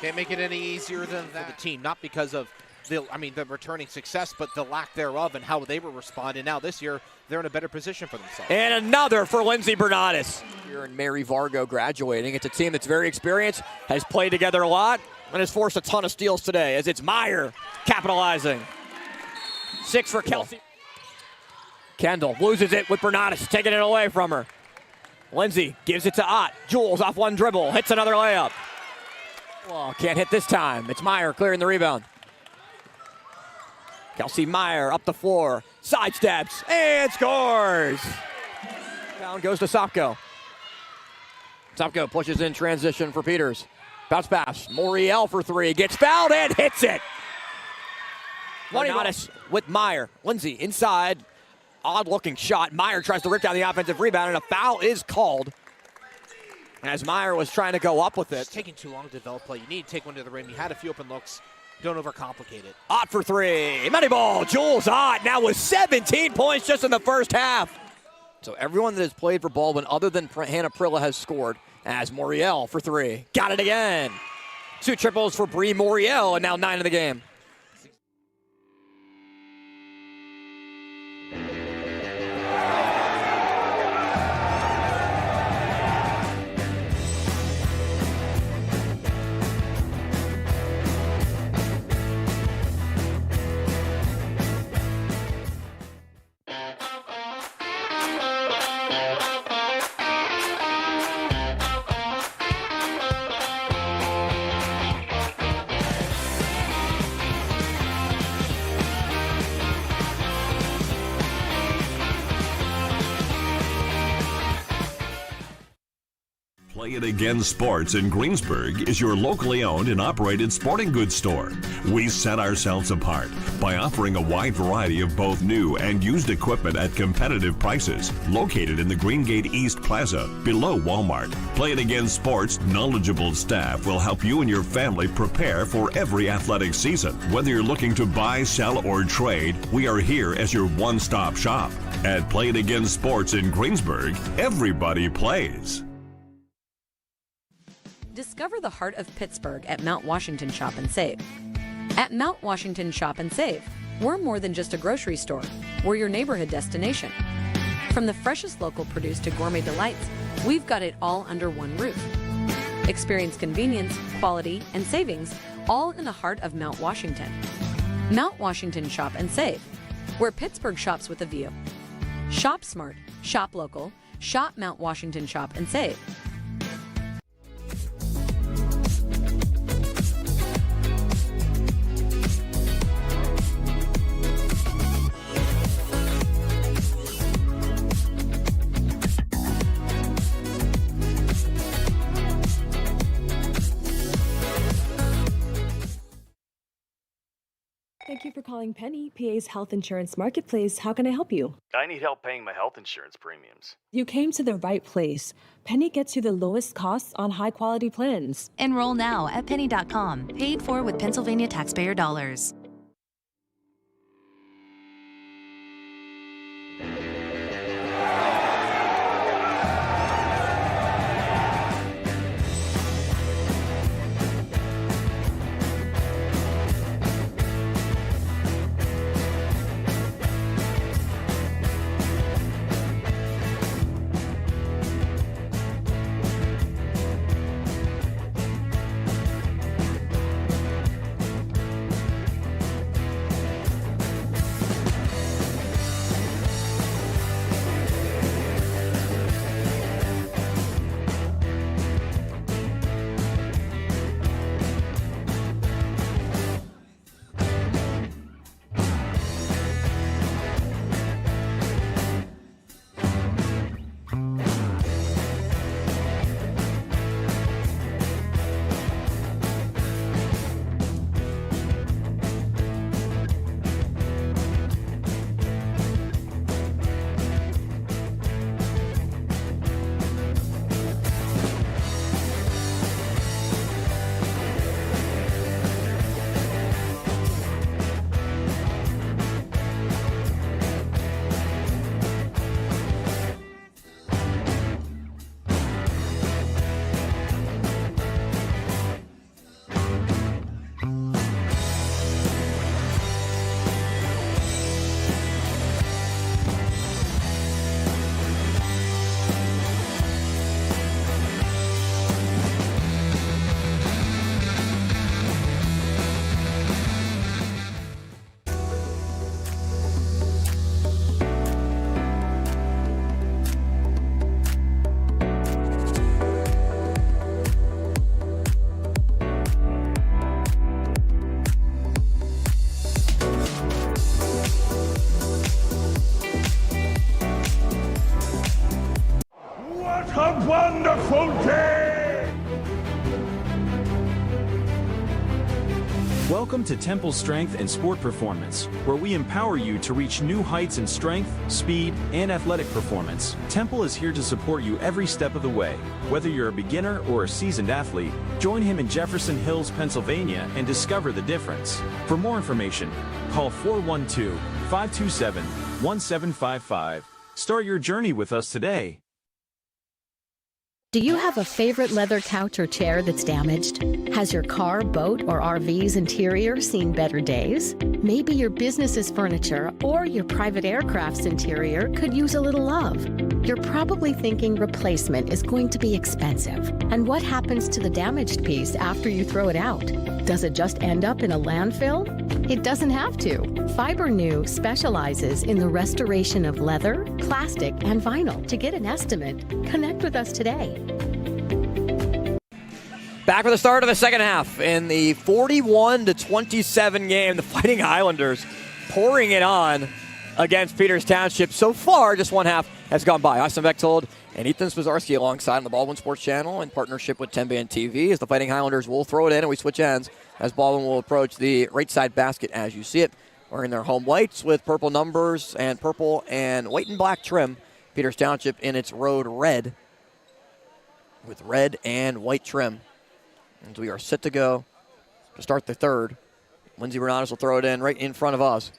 Can't make it any easier than that for the team, not because of the returning success, but the lack thereof and how they were responding. Now this year, they're in a better position for themselves. And another for Lindsey Bernardis. Here in Mary Vargo graduating. It's a team that's very experienced, has played together a lot, and has forced a ton of steals today, as it's Meyer capitalizing. 6 for Kelsey. Kendall loses it with Bernardis, taking it away from her. Lindsey gives it to Ott. Jules off one dribble, hits another layup. Well, can't hit this time. It's Meyer clearing the rebound. Kelsey Meyer up the floor, sidesteps, and scores. Down goes to Sopko. Sopko pushes in transition for Peters. Bounce pass, Moriel for 3, gets fouled and hits it. Bernardis with Meyer. Lindsey inside. Odd-looking shot. Meyer tries to rip down the offensive rebound, and a foul is called as Meyer was trying to go up with it. It's taking too long to develop play. You need to take one to the rim. You had a few open looks. Don't overcomplicate it. Ott for 3. Money ball. Jules Ott now with 17 points just in the first half. So everyone that has played for Baldwin other than Hannah Prilla has scored, as Moriel for 3. Got it again. 2 triples for Bree Moriel, and now 9 in the game. Play It Again Sports in Greensburg is your locally owned and operated sporting goods store. We set ourselves apart by offering a wide variety of both new and used equipment at competitive prices. Located in the Greengate East Plaza, below Walmart, Play It Again Sports' knowledgeable staff will help you and your family prepare for every athletic season. Whether you're looking to buy, sell, or trade, we are here as your one-stop shop. At Play It Again Sports in Greensburg, everybody plays. Discover the heart of Pittsburgh at Mount Washington Shop and Save. At Mount Washington Shop and Save, we're more than just a grocery store. We're your neighborhood destination. From the freshest local produce to gourmet delights, we've got it all under one roof. Experience convenience, quality, and savings, all in the heart of Mount Washington. Mount Washington Shop and Save, where Pittsburgh shops with a view. Shop smart, shop local, shop Mount Washington Shop and Save. Thank you for calling Penny, PA's health insurance marketplace. How can I help you? I need help paying my health insurance premiums. You came to the right place. Penny gets you the lowest costs on high-quality plans. Enroll now at penny.com. Paid for with Pennsylvania taxpayer dollars. Welcome to Temple Strength and Sport Performance, where we empower you to reach new heights in strength, speed, and athletic performance. Temple is here to support you every step of the way. Whether you're a beginner or a seasoned athlete, join him in Jefferson Hills, Pennsylvania, and discover the difference. For more information, call 412-527-1755. Start your journey with us today. Do you have a favorite leather couch or chair that's damaged? Has your car, boat, or RV's interior seen better days? Maybe your business's furniture or your private aircraft's interior could use a little love. You're probably thinking replacement is going to be expensive. And what happens to the damaged piece after you throw it out? Does it just end up in a landfill? It doesn't have to. FiberNew specializes in the restoration of leather, plastic, and vinyl. To get an estimate, connect with us today. Back for the start of the second half in the 41-27 game. The Fighting Highlanders pouring it on against Peters Township. So far, just one half has gone by. Austin Bechtold and Ethan Spazarski alongside on the Baldwin Sports Channel in partnership with TenbandTV as the Fighting Highlanders will throw it in and we switch ends as Baldwin will approach the right side basket as you see it. Wearing their home whites with purple numbers and purple and white and black trim. Peters Township in its road red with red and white trim. And we are set to go to start the third. Lindsey Bernatis will throw it in right in front of us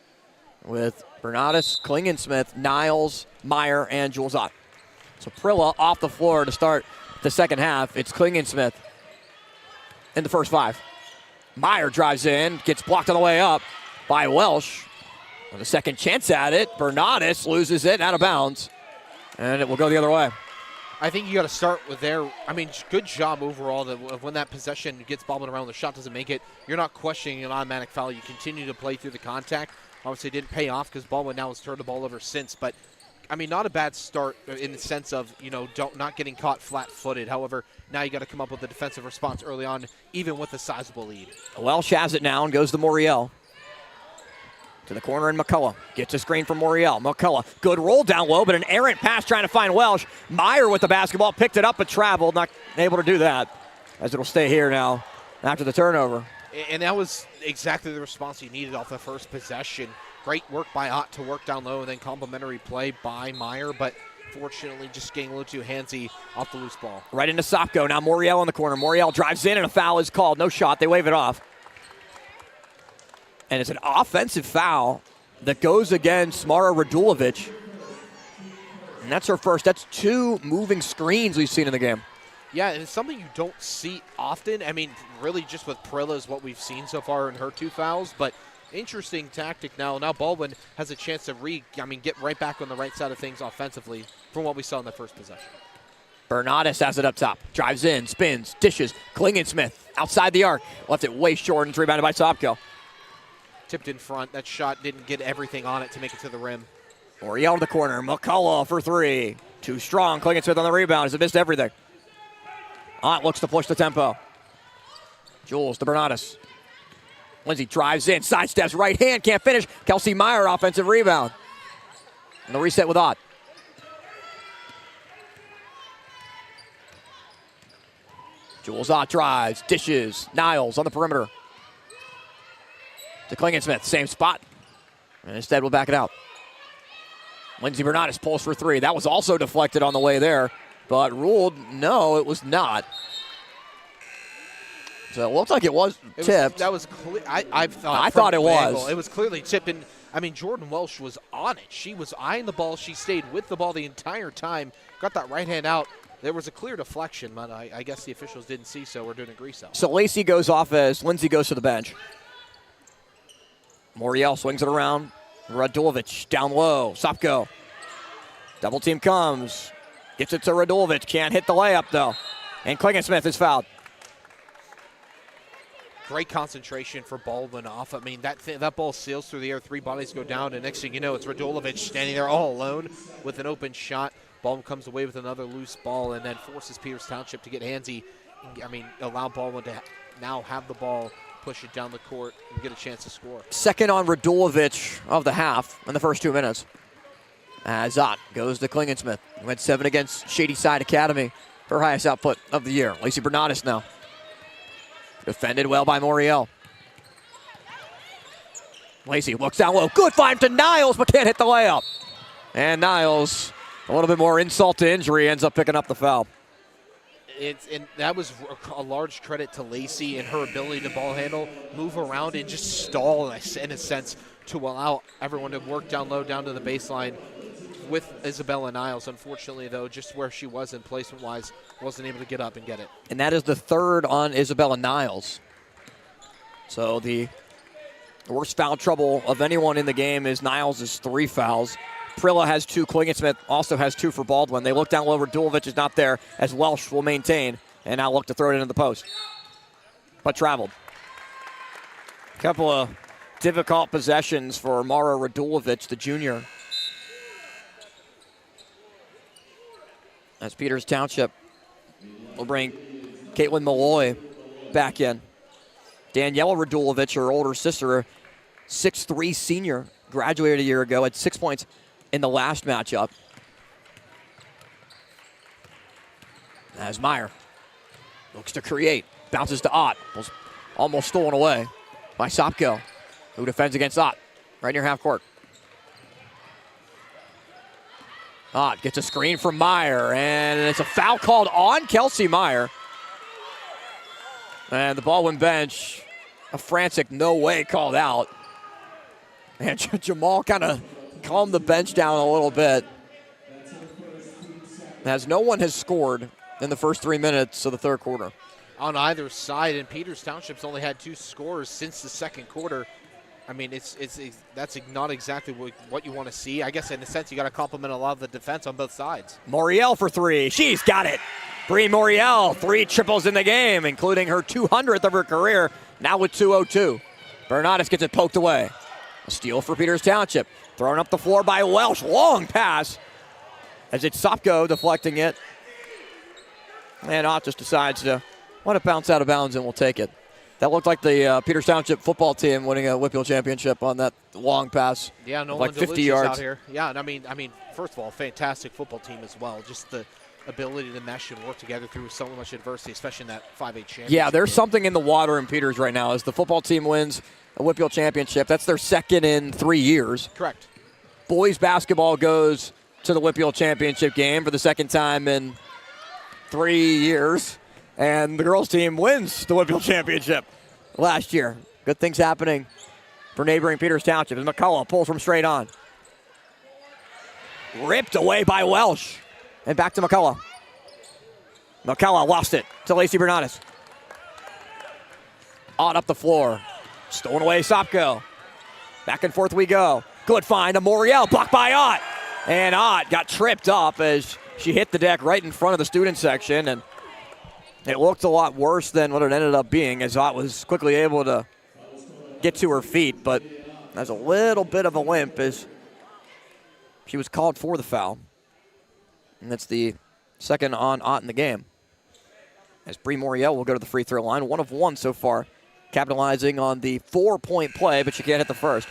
with Bernatis, Klingensmith, Niles, Meyer, and Jules Ott. So Prilla off the floor to start the second half. It's Klingensmith in the first five. Meyer drives in, gets blocked on the way up by Welsh. With a second chance at it, Bernatis loses it out of bounds, and it will go the other way. I think you got to start with their, good job overall that when that possession gets Baldwin around, the shot doesn't make it, you're not questioning an automatic foul. You continue to play through the contact. Obviously didn't pay off because Baldwin now has turned the ball over since, but not a bad start in the sense of, not getting caught flat-footed. However, now you got to come up with a defensive response early on, even with a sizable lead. Welsh has it now and goes to Moriel. To the corner, and McCullough gets a screen from Moriel. McCullough, good roll down low, but an errant pass trying to find Welsh. Meyer with the basketball, picked it up but traveled, not able to do that, as it'll stay here now after the turnover. And that was exactly the response you needed off the first possession. Great work by Ott to work down low, and then complimentary play by Meyer, but fortunately just getting a little too handsy off the loose ball. Right into Sopko, now Moriel in the corner. Moriel drives in, and a foul is called. No shot, they wave it off. And it's an offensive foul that goes against Smara Radulovic. And that's her first. That's two moving screens we've seen in the game. Yeah, and it's something you don't see often. Really just with Prilla is what we've seen so far in her two fouls. But interesting tactic now. Now Baldwin has a chance to get right back on the right side of things offensively from what we saw in the first possession. Bernatis has it up top. Drives in, spins, dishes. Klingensmith outside the arc. Left it way short and it's rebounded by Sopko. Tipped in front. That shot didn't get everything on it to make it to the rim. Moriel to the corner. McCullough for three. Too strong. Klingensmith on the rebound. Has missed everything. Ott looks to push the tempo. Jules to Bernatis. Lindsey drives in. Sidesteps. Right hand. Can't finish. Kelsey Meyer offensive rebound. And the reset with Ott. Jules Ott drives. Dishes. Niles on the perimeter. To Klingensmith, same spot. And instead we'll back it out. Lindsey Bernatis pulls for three. That was also deflected on the way there, but ruled no, it was not. So it looked like it was tipped. That was clear. I thought it was. Angle, it was clearly tipped. And Jordan Welsh was on it. She was eyeing the ball. She stayed with the ball the entire time. Got that right hand out. There was a clear deflection, but I guess the officials didn't see so or didn't agree so. So Lacey goes off as Lindsey goes to the bench. Moriel swings it around. Radulovic down low. Sopko. Double team comes. Gets it to Radulovic. Can't hit the layup, though. And Klingensmith is fouled. Great concentration for Baldwin off. That ball sails through the air. Three bodies go down, and next thing you know, it's Radulovic standing there all alone with an open shot. Baldwin comes away with another loose ball and then forces Peters Township to get handsy. Allow Baldwin to now have the ball, push it down the court, and get a chance to score. Second on Radulovic of the half in the first 2 minutes. As Ott goes to Klingensmith. He went 7 against Shady Side Academy. Her highest output of the year. Lacey Bernatis now. Defended well by Moriel. Lacey looks down low. Good find to Niles, but can't hit the layup. And Niles, a little bit more insult to injury, ends up picking up the foul. And that was a large credit to Lacey and her ability to ball handle, move around, and just stall in a sense to allow everyone to work down low down to the baseline with Isabella Niles. Unfortunately, though, just where she was in placement-wise, wasn't able to get up and get it. And that is the third on Isabella Niles. So the worst foul trouble of anyone in the game is Niles' 3 fouls. Prilla has 2. Klingon-Smith also has 2 for Baldwin. They look down low. Radulovic is not there as Welsh will maintain and now look to throw it into the post. But traveled. A couple of difficult possessions for Mara Radulovic, the junior. As Peters Township will bring Caitlin Malloy back in. Daniela Radulovic, her older sister, 6'3" senior, graduated a year ago, had 6 points in the last matchup. As Meyer looks to create, bounces to Ott, was almost stolen away by Sopko, who defends against Ott, right near half court. Ott gets a screen from Meyer, and it's a foul called on Kelsey Meyer. And the Baldwin bench, a frantic no way called out. And Jamal kind of calmed the bench down a little bit. As no one has scored in the first 3 minutes of the third quarter. On either side, and Peters Township's only had 2 scores since the second quarter. I mean, that's not exactly what you want to see. I guess in a sense you got to compliment a lot of the defense on both sides. Moriel for 3. She's got it. Bree Moriel, 3 triples in the game, including her 200th of her career, now with 2:02. Bernardis gets it poked away. A steal for Peters Township. Thrown up the floor by Welsh. Long pass as it's Sopko deflecting it. And Ott just decides to let it bounce out of bounds and we'll take it. That looked like the Peters Township football team winning a WPIAL championship on that long pass. Yeah, no like one 50 yards out here. Yeah, and I mean, first of all, fantastic football team as well. Just the ability to mesh and work together through so much adversity, especially in that 5A championship. Yeah, there's game. something in the water in Peters right now as the football team wins a WPIAL championship. That's their second in 3 years. Correct. Boys basketball goes to the WPIAL championship game for the second time in 3 years. And the girls team wins the WPIAL championship last year. Good things happening for neighboring Peters Township. And McCullough pulls from straight on. Ripped away by Welsh. And back to McCullough. McCullough lost it to Lacey Bernardis. Ott up the floor. Stolen away Sopko. Back and forth we go. Good find to Moriel. Blocked by Ott. And Ott got tripped up as she hit the deck right in front of the student section. And it looked a lot worse than what it ended up being as Ott was quickly able to get to her feet. But there's a little bit of a limp as she was called for the foul. And that's the second on Ott in the game. As Bree Moriel will go to the free throw line. 1 of 1 so far. Capitalizing on the 4-point play, but she can't hit the first.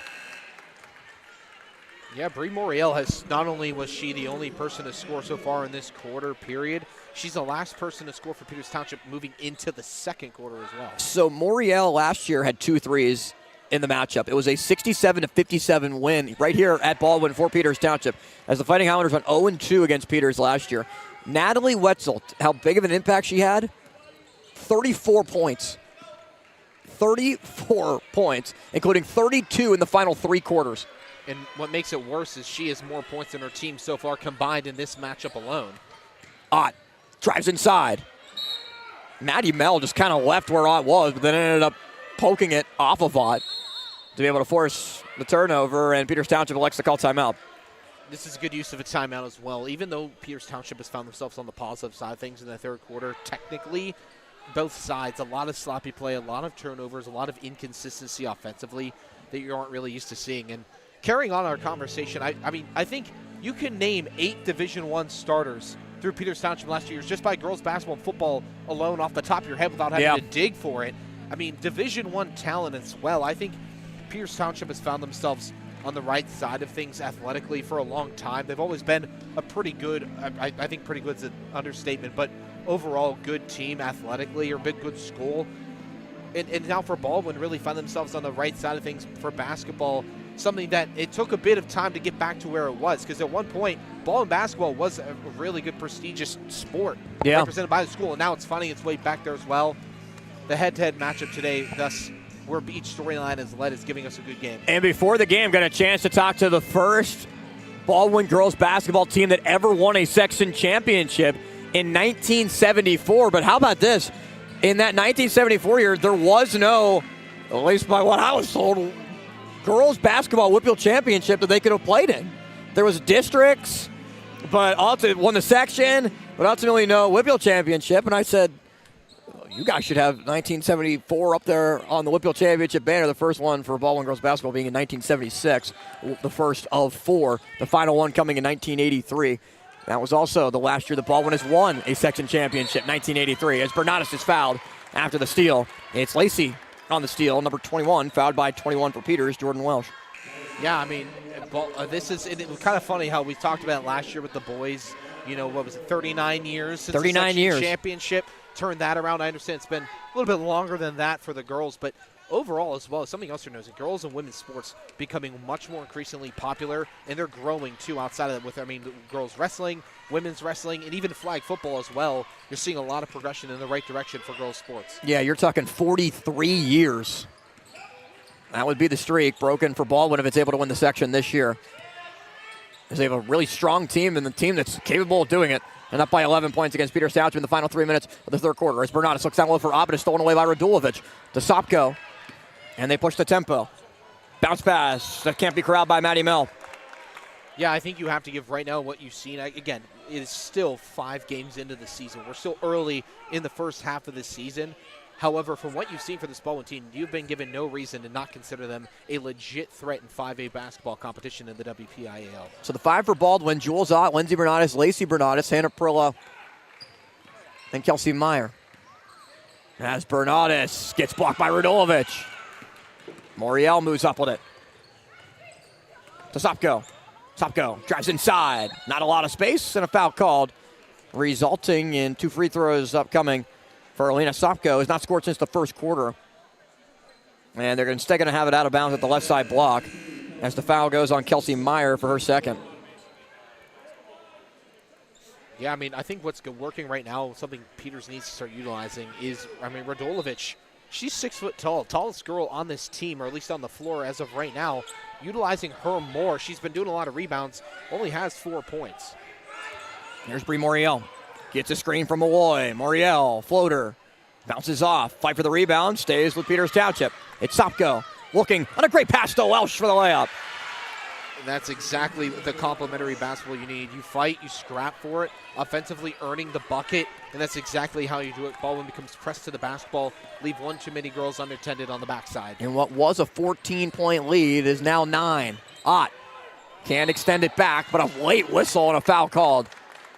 Yeah, Bree Moriel has, not only was she the only person to score so far in this quarter period, she's the last person to score for Peters Township moving into the second quarter as well. So Moriel last year had 2 threes in the matchup. It was a 67-57 win right here at Baldwin for Peters Township as the Fighting Highlanders went 0-2 against Peters last year. Natalie Wetzel, how big of an impact she had? 34 points. 34 points, including 32 in the final 3 quarters. And what makes it worse is she has more points than her team so far combined in this matchup alone. Ott drives inside. Maddie Mell just kind of left where Ott was, but then ended up poking it off of Ott to be able to force the turnover, and Peters Township elects to call timeout. This is a good use of a timeout as well. Even though Peters Township has found themselves on the positive side of things in the third quarter, technically, both sides, a lot of sloppy play, a lot of turnovers, a lot of inconsistency offensively that you aren't really used to seeing. And carrying on our conversation, I think you can name 8 Division I starters through Peters Township last year just by girls basketball and football alone off the top of your head without having to dig for it. I mean, Division I talent as well. I think Peters Township has found themselves on the right side of things athletically for a long time. They've always been a pretty good, I think pretty good is an understatement, but overall good team athletically or big good school. and now for Baldwin really find themselves on the right side of things for basketball, something that it took a bit of time to get back to where it was, because at one point, Baldwin basketball was a really good, prestigious sport represented by the school, and now it's finding its way back there as well. The head-to-head matchup today, thus where each storyline is led, is giving us a good game. And before the game, got a chance to talk to the first Baldwin girls basketball team that ever won a section championship in 1974. But how about this? In that 1974 year, there was no, at least by what I was told, girls basketball WPIAL championship that they could have played in. There was districts, but ultimately won the section, but ultimately no WPIAL championship. And I said, you guys should have 1974 up there on the WPIAL championship banner. The first one for Baldwin girls basketball being in 1976, the first of 4. The final one coming in 1983. That was also the last year that Baldwin has won a section championship, 1983, as Bernardis is fouled after the steal. It's Lacey on the steal, number 21, fouled by 21 for Peters, Jordan Welsh. Yeah, I mean, this is, it was kind of funny how we talked about it last year with the boys. You know, what was it, 39 years since 39 the section years. championship. Turned that around. I understand it's been a little bit longer than that for the girls, but overall as well, something else you're noticing, girls and women's sports becoming much more increasingly popular, and they're growing too outside of that with, I mean, girls wrestling, women's wrestling, and even flag football as well. You're seeing a lot of progression in the right direction for girls sports. Yeah, you're talking 43 years. That would be the streak broken for Baldwin if it's able to win the section this year. They have a really strong team, and the team that's capable of doing it. And up by 11 points against Peters Township in the final 3 minutes of the third quarter. As Bernardis looks down low for Abed, is stolen away by Radulovic. To Sopko. And they push the tempo. Bounce pass. That can't be corralled by Maddie Mel. Yeah, I think you have to give right now what you've seen. Again, it is still 5 games into the season. We're still early in the first half of the season. However, from what you've seen for this Baldwin team, you've been given no reason to not consider them a legit threat in 5A basketball competition in the WPIAL. So the 5 for Baldwin, Jules Ott, Lindsay Bernardis, Lacey Bernardis, Hannah Prillo, and Kelsey Meyer. As Bernardis gets blocked by Radulovic. Moriel moves up with it. To Sopko. Sopko drives inside. Not a lot of space, and a foul called, resulting in 2 free throws upcoming for Alina Sopko. Has not scored since the first quarter. And they're instead going to have it out of bounds at the left side block as the foul goes on Kelsey Meyer for her second. Yeah, I mean, I think what's working right now, something Peters needs to start utilizing is, I mean, Radulovic, she's 6 foot tall, tallest girl on this team, or at least on the floor as of right now. Utilizing her more. She's been doing a lot of rebounds, only has 4 points. Here's Bree Moriel. Gets a screen from Malloy. Moriel, floater, bounces off. Fight for the rebound, stays with Peters Township. It's Sopko looking on a great pass to Welsh for the layup. And that's exactly the complementary basketball you need. You fight, you scrap for it, offensively earning the bucket, and that's exactly how you do it. Baldwin becomes pressed to the basketball, leave one too many girls unattended on the backside. And what was a 14-point lead is now 9. Ott can't extend it back, but a late whistle and a foul called,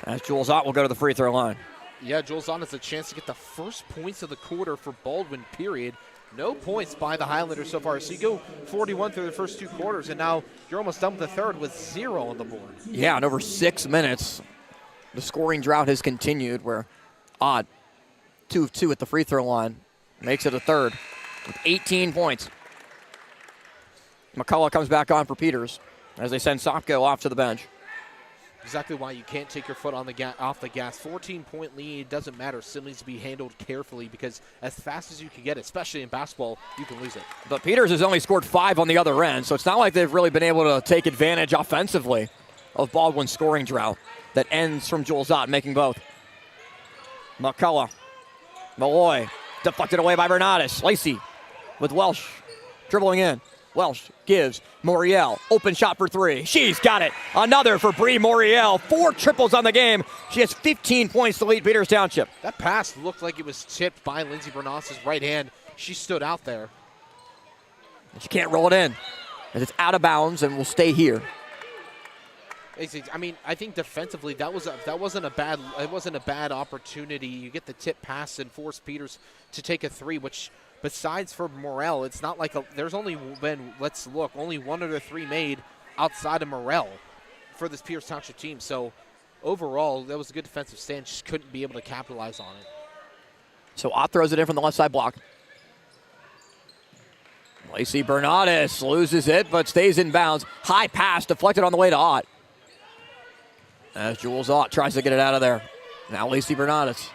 as Jules Ott will go to the free throw line. Yeah, Jules Ott has a chance to get the first points of the quarter for Baldwin, period. No points by the Highlanders so far. So you go 41 through the first 2 quarters, and now you're almost done with the third with 0 on the board. Yeah, in over 6 minutes, the scoring drought has continued where Ott, 2 of 2 at the free throw line, makes it a third with 18 points. McCullough comes back on for Peters as they send Sopko off to the bench. Exactly why you can't take your foot on the off the gas. 14-point lead doesn't matter. Still needs to be handled carefully because as fast as you can get, especially in basketball, you can lose it. But Peters has only scored 5 on the other end, so it's not like they've really been able to take advantage offensively of Baldwin's scoring drought that ends from Jules Ott making both. McCullough, Malloy, deflected away by Bernardis. Lacey with Welsh dribbling in. Welsh gives Moriel, open shot for 3. She's got it. Another for Bree Moriel. 4 triples on the game. She has 15 points to lead Peters Township. That pass looked like it was tipped by Lindsay Bernas's right hand. She stood out there. She can't roll it in as it's out of bounds and will stay here. I mean, I think defensively that wasn't a bad opportunity. You get the tip pass and force Peters to take a 3, which besides for Morel, it's not like there's only been, let's look, only 1 out of 3 made outside of Morel for this Peters Township team. So overall, that was a good defensive stand. Just couldn't be able to capitalize on it. So Ott throws it in from the left side block. Lacey Bernardis loses it, but stays in bounds. High pass deflected on the way to Ott. As Jules Ott tries to get it out of there. Now Lacey Bernardis.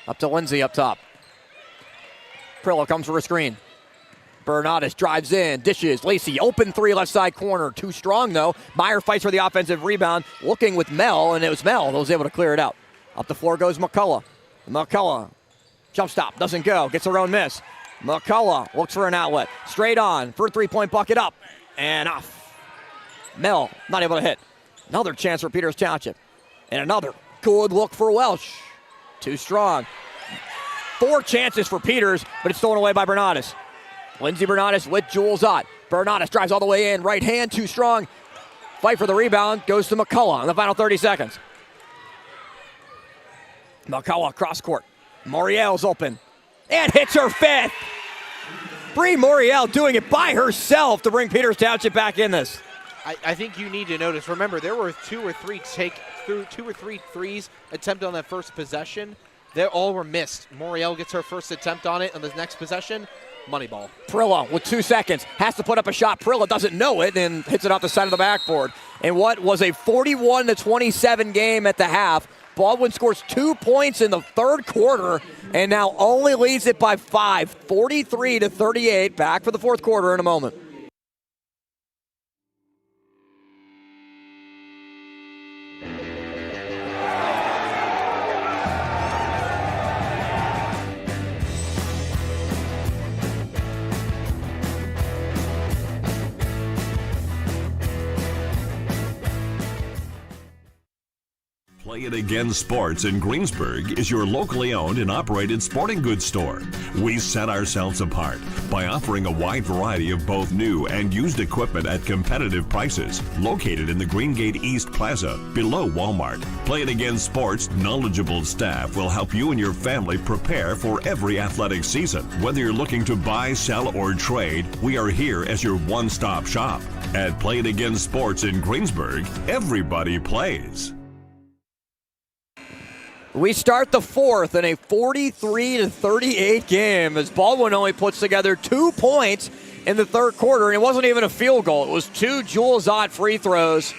Up to Lindsay up top. Prillo comes for a screen. Bernardis drives in, dishes. Lacey, open three, left side corner. Too strong, though. Meyer fights for the offensive rebound, looking with Mel, and it was Mel that was able to clear it out. Up the floor goes McCullough. McCullough, jump stop, doesn't go, gets her own miss. McCullough looks for an outlet. Straight on for a three-point bucket, up and off. Mel not able to hit. Another chance for Peters Township. And another good look for Welsh. Too strong. 4 chances for Peters, but it's stolen away by Bernardis. Lindsay Bernardis with Jules Ott. Bernardis drives all the way in. Right hand, too strong. Fight for the rebound. Goes to McCullough in the final 30 seconds. McCullough cross court. Moriel's open. And hits her fifth. Bree Moriel doing it by herself to bring Peters Township back in this. I think you need to notice, remember, there were two or three threes attempted on that first possession. They all were missed. Moriel gets her first attempt on it on the next possession. Money ball. Prillo with 2 seconds has to put up a shot. Prillo doesn't know it and hits it off the side of the backboard. And what was a 41-27 game at the half, Baldwin scores 2 points in the third quarter and now only leads it by 5, 43-38. Back for the fourth quarter in a moment. Play It Again Sports in Greensburg is your locally owned and operated sporting goods store. We set ourselves apart by offering a wide variety of both new and used equipment at competitive prices. Located in the Greengate East Plaza, below Walmart, Play It Again Sports' knowledgeable staff will help you and your family prepare for every athletic season. Whether you're looking to buy, sell, or trade, we are here as your one-stop shop. At Play It Again Sports in Greensburg, everybody plays. We start the fourth in a 43-38 game as Baldwin only puts together 2 points in the third quarter, and it wasn't even a field goal. It was 2 Jules Ott free throws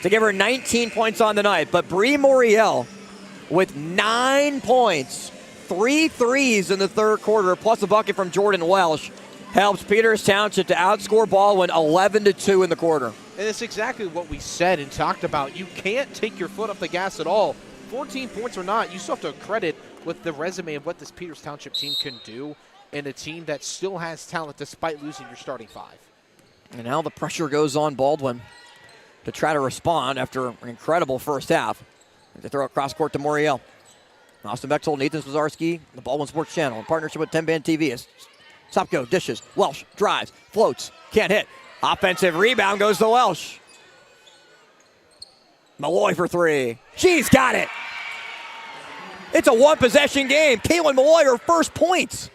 to give her 19 points on the night. But Bree Moriel with 9 points, 3 threes in the third quarter, plus a bucket from Jordan Welsh, helps Peters Township to outscore Baldwin 11-2 in the quarter. And it's exactly what we said and talked about. You can't take your foot off the gas at all. 14 points or not, you still have to credit with the resume of what this Peters Township team can do, and a team that still has talent despite losing your starting 5. And now the pressure goes on Baldwin to try to respond after an incredible first half. They throw it cross court to Moriel. Austin Bechtold, Nathan Zwazarski, the Baldwin Sports Channel in partnership with TenbandTV. Sopko dishes. Welsh drives, floats, can't hit. Offensive rebound goes to Welsh. Malloy for 3. She's got it. It's a one-possession game. Caitlin Malloy, her first points.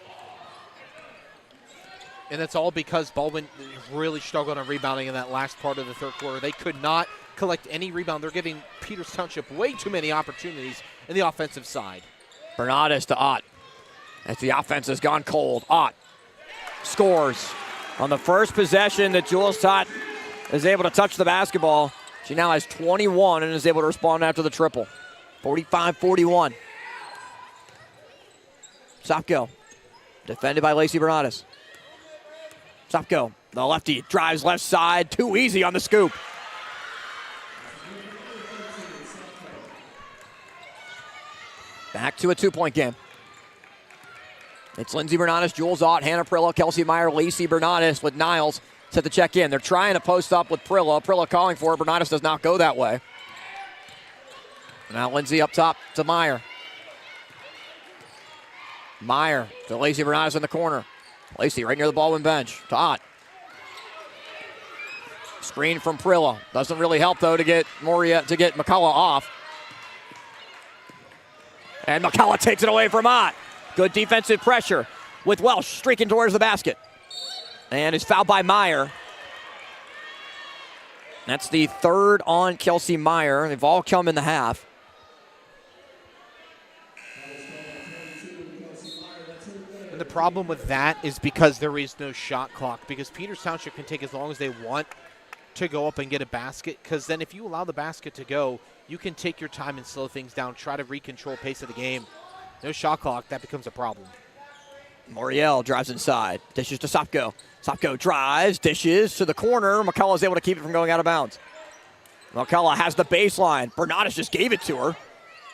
And that's all because Baldwin really struggled on rebounding in that last part of the third quarter. They could not collect any rebound. They're giving Peters Township way too many opportunities in the offensive side. Bernardis to Ott. As the offense has gone cold. Ott scores on the first possession that Jules Ott is able to touch the basketball. She now has 21 and is able to respond after the triple. 45-41. Sopko, defended by Lacey Bernardis. Sopko, the lefty, drives left side. Too easy on the scoop. Back to a 2-point game. It's Lindsay Bernardis, Jules Ott, Hannah Prillo, Kelsey Meyer, Lacey Bernardis with Niles set to check in. They're trying to post up with Prillo. Prillo calling for it. Bernardis does not go that way. Now Lindsay up top to Meyer. Meyer to Lacey Bernardis in the corner. Lacey right near the Baldwin bench to Ott. Screen from Prillo. Doesn't really help, though, to get McCullough off. And McCullough takes it away from Ott. Good defensive pressure with Welsh streaking towards the basket. And is fouled by Meyer. That's the third on Kelsey Meyer. They've all come in the half. the problem with that is because there is no shot clock, because Peters Township can take as long as they want to go up and get a basket, because then if you allow the basket to go, you can take your time and slow things down, try to recontrol pace of the game. No shot clock, that becomes a problem. Moriel drives inside, dishes to Sopko. Sopko drives, dishes to the corner. McCullough is able to keep it from going out of bounds. McCullough has the baseline. Bernardus just gave it to her.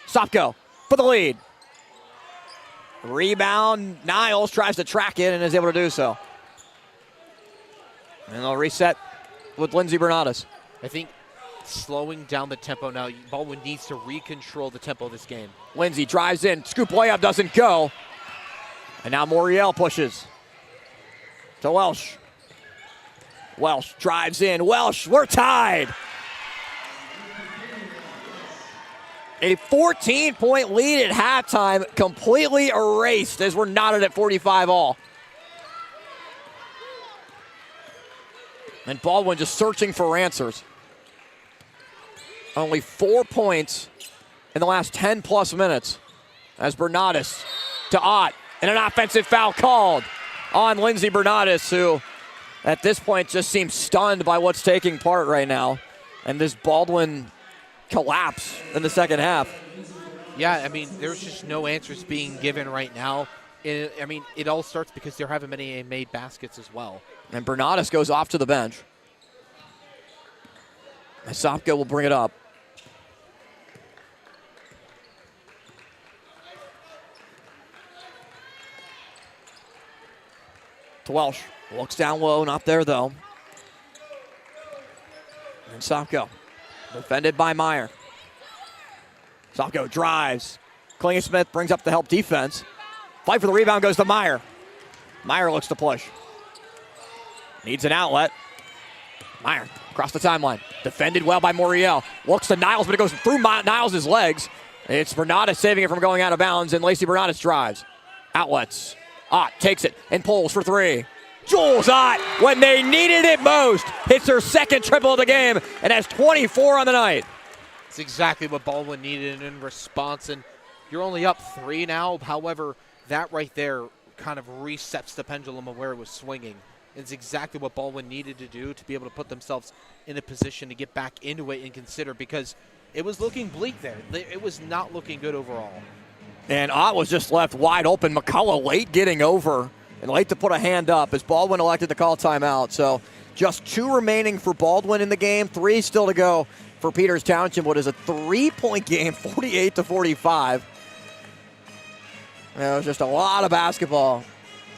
Sopko for the lead. Rebound, Niles tries to track it and is able to do so. And they'll reset with Lindsey Bernardus. I think slowing down the tempo now, Baldwin needs to recontrol the tempo of this game. Lindsey drives in, scoop layup doesn't go. And now Moriel pushes to Welsh. Welsh drives in. Welsh, we're tied. A 14-point lead at halftime, completely erased as we're knotted at 45 all. And Baldwin just searching for answers. Only 4 points in the last 10-plus minutes as Bernardus to Ott. And an offensive foul called on Lindsey Bernardus, who at this point just seems stunned by what's taking part right now. And this Baldwin collapse in the second half. Yeah, I mean, there's just no answers being given right now. It all starts because there haven't many made baskets as well. And Bernardus goes off to the bench. And Sopko will bring it up. To Welsh. Looks down low, not there though. And Sopko. Defended by Meyer. Sopko drives. Klingesmith brings up the help defense. Fight for the rebound goes to Meyer. Meyer looks to push. Needs an outlet. Meyer across the timeline. Defended well by Moriel. Looks to Niles, but it goes through Niles' legs. It's Bernardus saving it from going out of bounds, and Lacey Bernardus drives. Outlets. Ott takes it and pulls for three. Jules Ott, when they needed it most, hits her second triple of the game and has 24 on the night. It's exactly what Baldwin needed in response, and you're only up 3 now. However, that right there kind of resets the pendulum of where it was swinging. It's exactly what Baldwin needed to do to be able to put themselves in a position to get back into it and consider, because it was looking bleak there. It was not looking good overall. And Ott was just left wide open. McCullough late getting over and late to put a hand up as Baldwin elected to call timeout. So just 2 remaining for Baldwin in the game, 3 still to go for Peters Township. What is a 3-point game, 48-45. It was just a lot of basketball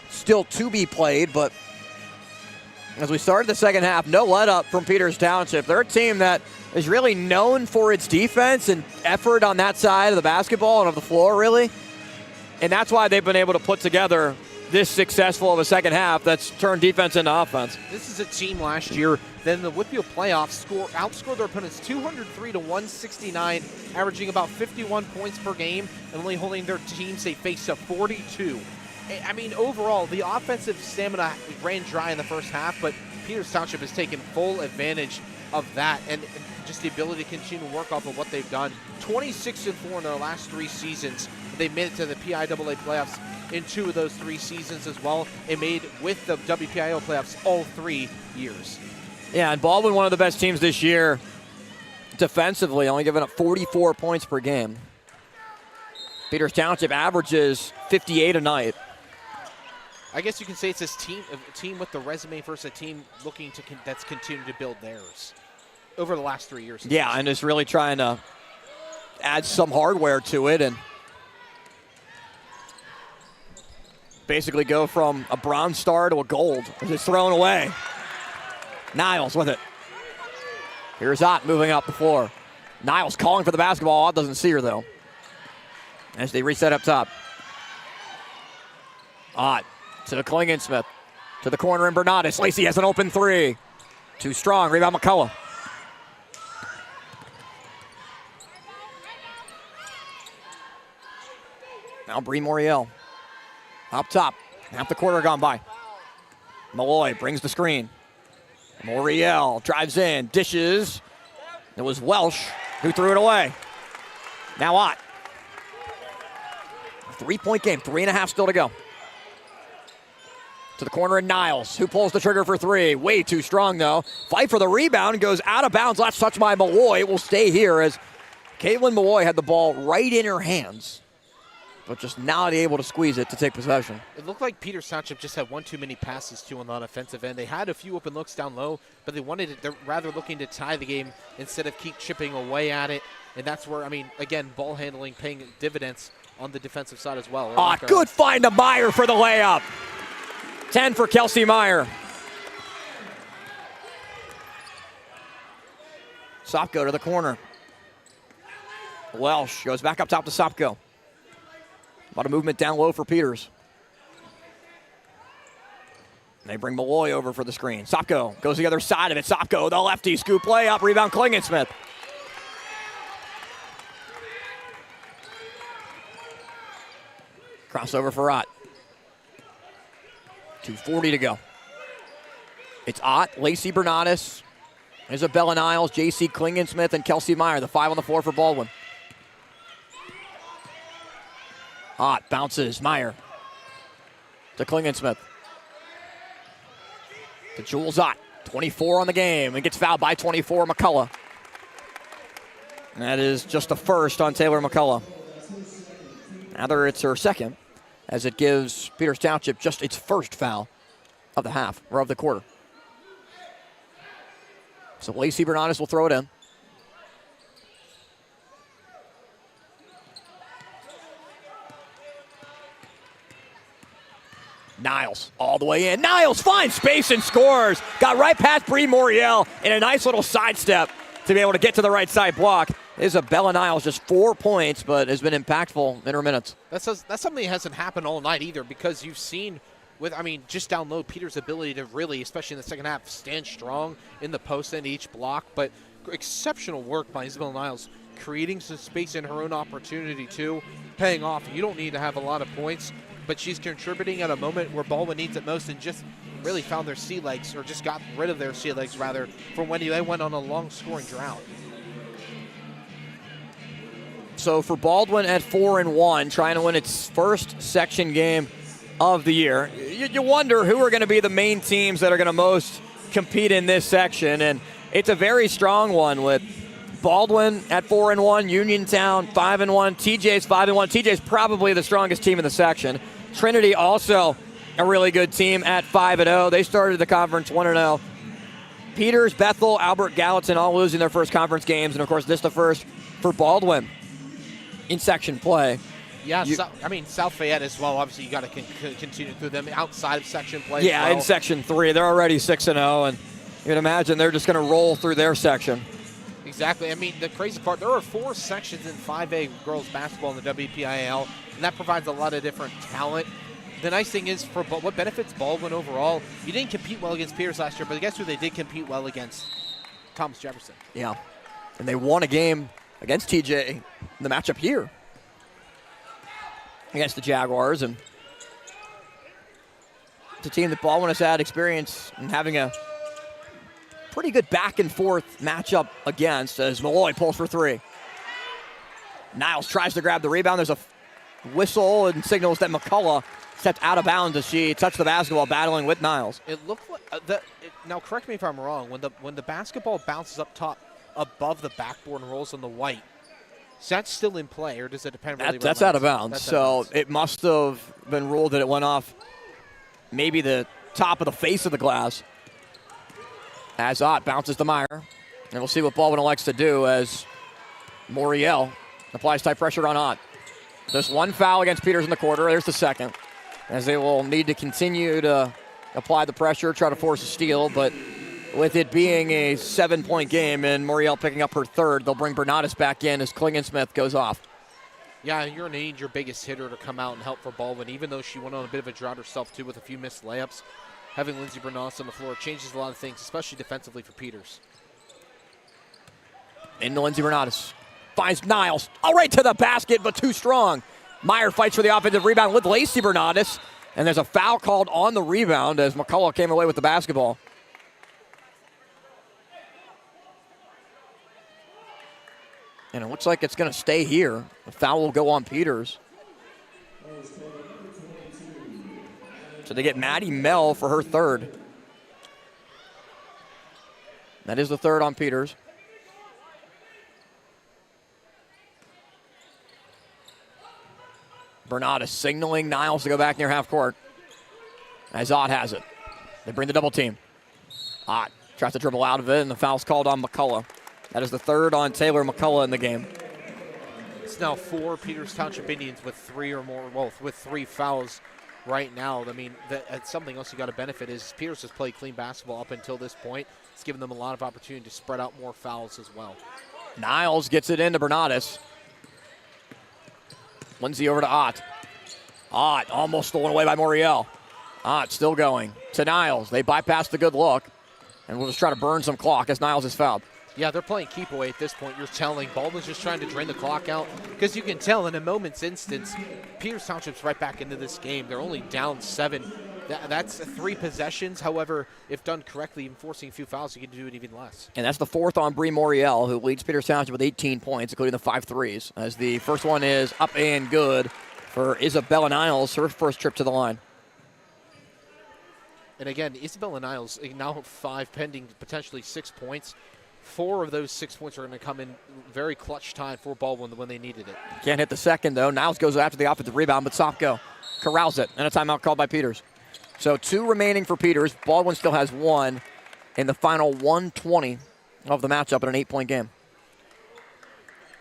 still to be played, but as we started the second half, no let up from Peters Township. They're a team that is really known for its defense and effort on that side of the basketball and of the floor, really. And that's why they've been able to put together this successful of a second half that's turned defense into offense. This is a team last year that in the WPIAL playoffs outscored their opponents 203-169, averaging about 51 points per game, and only holding their teams they faced to 42. I mean, overall, the offensive stamina ran dry in the first half, but Peters Township has taken full advantage of that and just the ability to continue to work off of what they've done. 26-4 in their last 3 seasons. They made it to the PIAA playoffs in 2 of those 3 seasons as well, and made with the WPIAL playoffs all 3 years. Yeah, and Baldwin, one of the best teams this year defensively, only giving up 44 points per game. Peters Township averages 58 a night. I guess you can say it's a team with the resume versus a team looking to that's continued to build theirs over the last 3 years. Yeah, and is really trying to add some hardware to it and basically go from a bronze star to a gold. It's thrown away. Niles with it. Here's Ott moving up the floor. Niles calling for the basketball. Ott doesn't see her, though, as they reset up top. Ott to the Klingensmith. To the corner in Bernardus. Lacey has an open 3. Too strong. Rebound McCullough. Now Bree Moriel. Up top. Half the quarter gone by. Malloy brings the screen. Moriel drives in. Dishes. It was Welsh who threw it away. Now Ott. 3-point game. 3.5 still to go. To the corner, and Niles, who pulls the trigger for three. Way too strong, though. Fight for the rebound, goes out of bounds. Last touch by Malloy. Will stay here as Caitlin Malloy had the ball right in her hands, but just not able to squeeze it to take possession. It looked like Peters Township just had one too many passes, too, on the offensive end. They had a few open looks down low, but they're rather looking to tie the game instead of keep chipping away at it. And that's where, I mean, again, ball handling paying dividends on the defensive side as well. Good find to Meyer for the layup. 10 for Kelsey Meyer. Sopko to the corner. Welsh goes back up top to Sopko. A lot of movement down low for Peters. They bring Malloy over for the screen. Sopko goes the other side of it. Sopko, the lefty, scoop layup, rebound Klingensmith. Crossover for Ott. 2:40 to go. It's Ott, Lacey Bernatis, Isabella Niles, J.C. Klingensmith, and Kelsey Meyer, the 5 on the floor for Baldwin. Ott bounces, Meyer to Klingensmith. To Jules Ott, 24 on the game, and gets fouled by 24, McCullough. And that is just the first on Taylor McCullough. Rather, it's her second, as it gives Peters Township just its first foul of the half, or of the quarter. So Lacey Bernatis will throw it in. Niles all the way in. Niles finds space and scores. Got right past Bree Moriel in a nice little sidestep to be able to get to the right side block. Isabella Niles, just 4 points, but has been impactful in her minutes. That's something that hasn't happened all night either, because you've seen just down low, Peters' ability to really, especially in the second half, stand strong in the post and each block. But exceptional work by Isabella Niles, creating some space in her own opportunity too, paying off. You don't need to have a lot of points, but she's contributing at a moment where Baldwin needs it most, and just really found their sea legs, or just got rid of their sea legs rather, from when they went on a long scoring drought. So for Baldwin at 4-1, trying to win its first section game of the year, you wonder who are going to be the main teams that are going to most compete in this section, and it's a very strong one with Baldwin at 4-1, Uniontown 5-1, TJ's 5-1. TJ's probably the strongest team in the section. Trinity also a really good team at 5-0. They started the conference 1-0. Peters, Bethel, Albert Gallatin all losing their first conference games, and of course this the first for Baldwin in section play. Yeah, South Fayette as well. Obviously, you got to continue through them outside of section play. Yeah, as well. In section 3, they're already 6-0, and you can imagine they're just going to roll through their section. Exactly. I mean, the crazy part, there are 4 sections in 5A girls basketball in the WPIAL, and that provides a lot of different talent. The nice thing is, for what benefits Baldwin overall, you didn't compete well against Peters last year, but guess who they did compete well against? Thomas Jefferson. Yeah, and they won a game against TJ in the matchup here against the Jaguars, and it's a team that Baldwin has had experience in having a pretty good back and forth matchup against, as Malloy pulls for 3. Niles tries to grab the rebound. There's a whistle and signals that McCullough stepped out of bounds as she touched the basketball, battling with Niles. It looked like now correct me if I'm wrong, when the basketball bounces up top above the backboard and rolls on the white, is that still in play, or does it depend really? That's out of bounds. So it must have been ruled that it went off maybe the top of the face of the glass. As Ott bounces to Meyer. And we'll see what Baldwin elects to do as Moriel applies tight pressure on Ott. There's one foul against Peters in the quarter. There's the second, as they will need to continue to apply the pressure, try to force a steal. But with it being a 7-point game and Moriel picking up her third, they'll bring Bernatis back in as Klingensmith goes off. Yeah, you're going to need your biggest hitter to come out and help for Baldwin, even though she went on a bit of a drought herself, too, with a few missed layups. Having Lindsey Bernatis on the floor changes a lot of things, especially defensively for Peters. Into Lindsey Bernatis. Finds Niles. All right to the basket, but too strong. Meyer fights for the offensive rebound with Lacey Bernatis. And there's a foul called on the rebound as McCullough came away with the basketball. And it looks like it's going to stay here. The foul will go on Peters. So they get Maddie Mell for her third. That is the third on Peters. Bernard is signaling Niles to go back near half court. As Ott has it. They bring the double team. Ott tries to dribble out of it, and the foul's called on McCullough. That is the third on Taylor McCullough in the game. It's now 4 Peters Township Indians with 3 or more, well, with 3 fouls right now. I mean, that's something else you got to benefit is Peters has played clean basketball up until this point. It's given them a lot of opportunity to spread out more fouls as well. Niles gets it into Bernardis. Lindsay over to Ott. Ott almost stolen away by Moriel. Ott still going to Niles. They bypass the good look, and we'll just try to burn some clock as Niles is fouled. Yeah, they're playing keep away at this point. You're telling Baldwin's just trying to drain the clock out because you can tell in a moment's instance, Peters Township's right back into this game. They're only down 7. That's 3 possessions. However, if done correctly, enforcing a few fouls, you can do it even less. And that's the fourth on Bree Moriel, who leads Peters Township with 18 points, including the 5 threes. As the first one is up and good for Isabella Niles, her first trip to the line. And again, Isabella Niles now 5 pending, potentially 6 points. 4 of those 6 points are going to come in very clutch time for Baldwin when they needed it. Can't hit the second, though. Niles goes after the offensive rebound, but Sopko corrals it, and a timeout called by Peters. So 2 remaining for Peters. Baldwin still has 1 in the final 1:20 of the matchup in an 8-point game.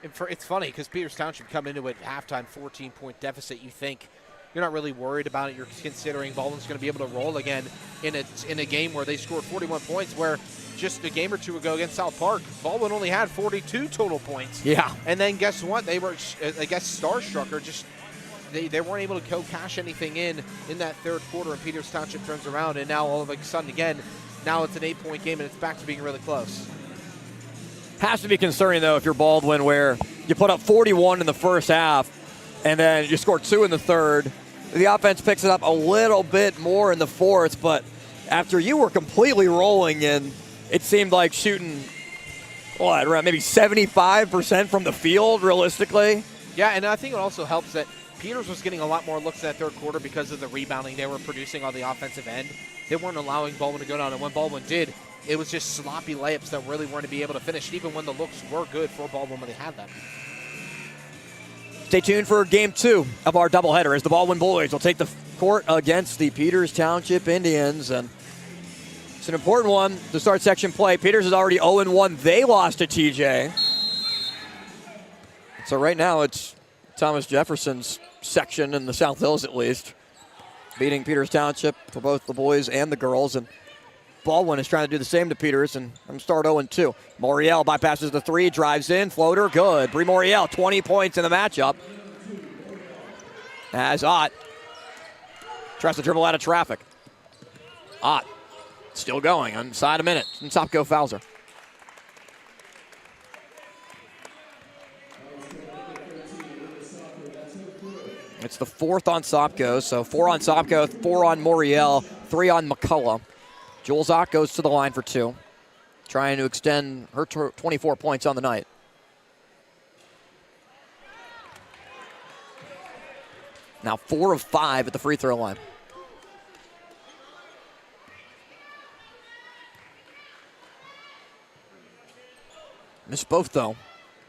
And it's funny because Peters Township come into it halftime 14-point deficit. You think you're not really worried about it. You're considering Baldwin's going to be able to roll again in a game where they scored 41 points, where just a game or two ago against South Park, Baldwin only had 42 total points. Yeah. And then guess what? They were, I guess, starstruck or just they weren't able to cash anything in that third quarter, and Peters Township turns around, and now all of a sudden again, now it's an 8-point game, and it's back to being really close. Has to be concerning, though, if you're Baldwin, where you put up 41 in the first half, and then you score 2 in the third. The offense picks it up a little bit more in the fourth, but after you were completely rolling in, it seemed like shooting, around maybe 75% from the field, realistically. Yeah, and I think it also helps that Peters was getting a lot more looks in that third quarter because of the rebounding they were producing on the offensive end. They weren't allowing Baldwin to go down, and when Baldwin did, it was just sloppy layups that really weren't to be able to finish, even when the looks were good for Baldwin when they had them. Stay tuned for Game 2 of our doubleheader as the Baldwin Boys will take the court against the Peters Township Indians. And it's an important one to start section play. Peters is already 0-1. They lost to TJ. So right now it's Thomas Jefferson's section in the South Hills, at least, beating Peters Township for both the boys and the girls. And Baldwin is trying to do the same to Peters and start 0-2. Moriel bypasses the 3, drives in, floater, good. Bree Moriel, 20 points in the matchup. As Ott tries to dribble out of traffic. Ott still going, inside a minute, and Sopko fouls her. It's the 4th on Sopko, so 4 on Sopko, 4 on Moriel, 3 on McCullough. Jules Ott goes to the line for 2, trying to extend her 24 points on the night. Now 4 of 5 at the free throw line. Missed both, though,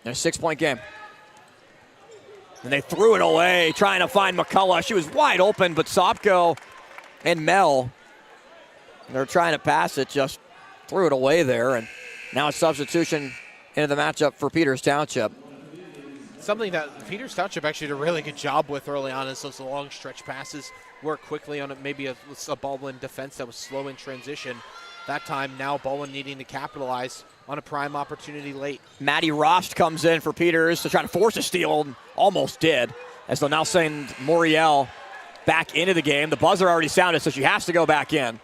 in a 6-point game. And they threw it away, trying to find McCullough. She was wide open, but Sopko and Mel, they're trying to pass it, just threw it away there. And now a substitution into the matchup for Peters Township. Something that Peters Township actually did a really good job with early on is those long stretch passes, work quickly on it, maybe a Baldwin defense that was slow in transition. That time now Baldwin needing to capitalize on a prime opportunity late. Maddie Rost comes in for Peters to try to force a steal, and almost did, as they'll now send Moriel back into the game. The buzzer already sounded, so she has to go back in.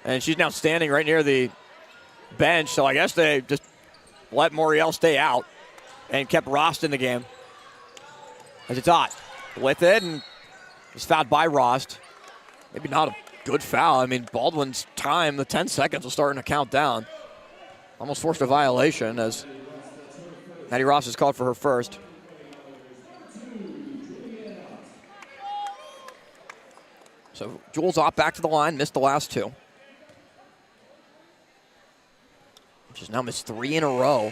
And she's now standing right near the bench, so I guess they just let Moriel stay out and kept Rost in the game. As it's Ott with it, and was fouled by Rost. Maybe not a good foul. I mean, Baldwin's time, the 10 seconds, was starting to count down. Almost forced a violation as Maddie Rost is called for her first. So Jules Ott back to the line, missed the last two. She's now missed 3 in a row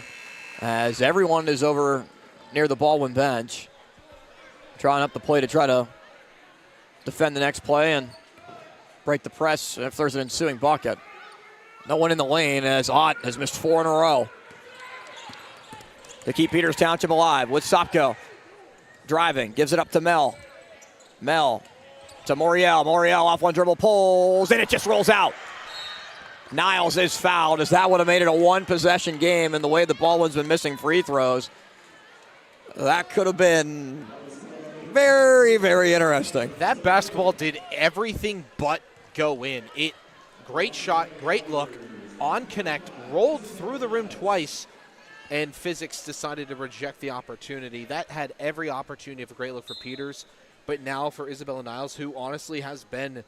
as everyone is over near the Baldwin bench, drawing up the play to try to defend the next play and break the press if there's an ensuing bucket. No one in the lane as Ott has missed 4 in a row to keep Peters Township alive with Sopko driving, gives it up to Mel. Mel to Moriel. Moriel off one dribble, pulls, and it just rolls out. Niles is fouled, as that would have made it a one-possession game, and the way the Baldwin's been missing free throws, that could have been very, very interesting. That basketball did everything but go in. Great shot, great look, on connect, rolled through the rim twice, and physics decided to reject the opportunity. That had every opportunity of a great look for Peters, but now for Isabella Niles, who honestly has been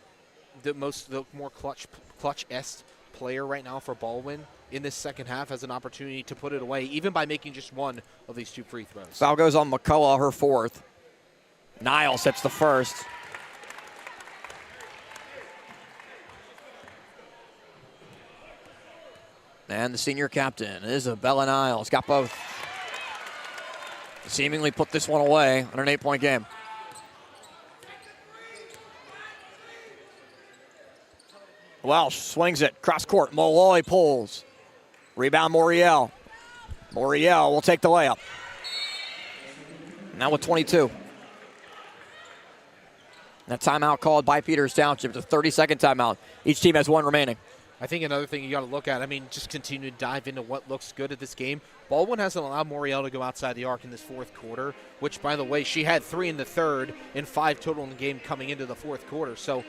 the more clutch-est player right now for Baldwin in this second half, has an opportunity to put it away, even by making just one of these 2 free throws. Foul goes on McCullough, her 4th. Niles hits the first. And the senior captain, Isabella Niles, got both. Seemingly put this one away on an 8-point game. Welsh swings it, cross court, Molloy pulls. Rebound Moriel. Moriel will take the layup. Now with 22. That timeout called by Peters Township. It's a 30-second timeout. Each team has 1 remaining. I think another thing you got to look at, just continue to dive into what looks good at this game. Baldwin hasn't allowed Moriel to go outside the arc in this 4th quarter, which, by the way, she had 3 in the 3rd and 5 total in the game coming into the 4th quarter. So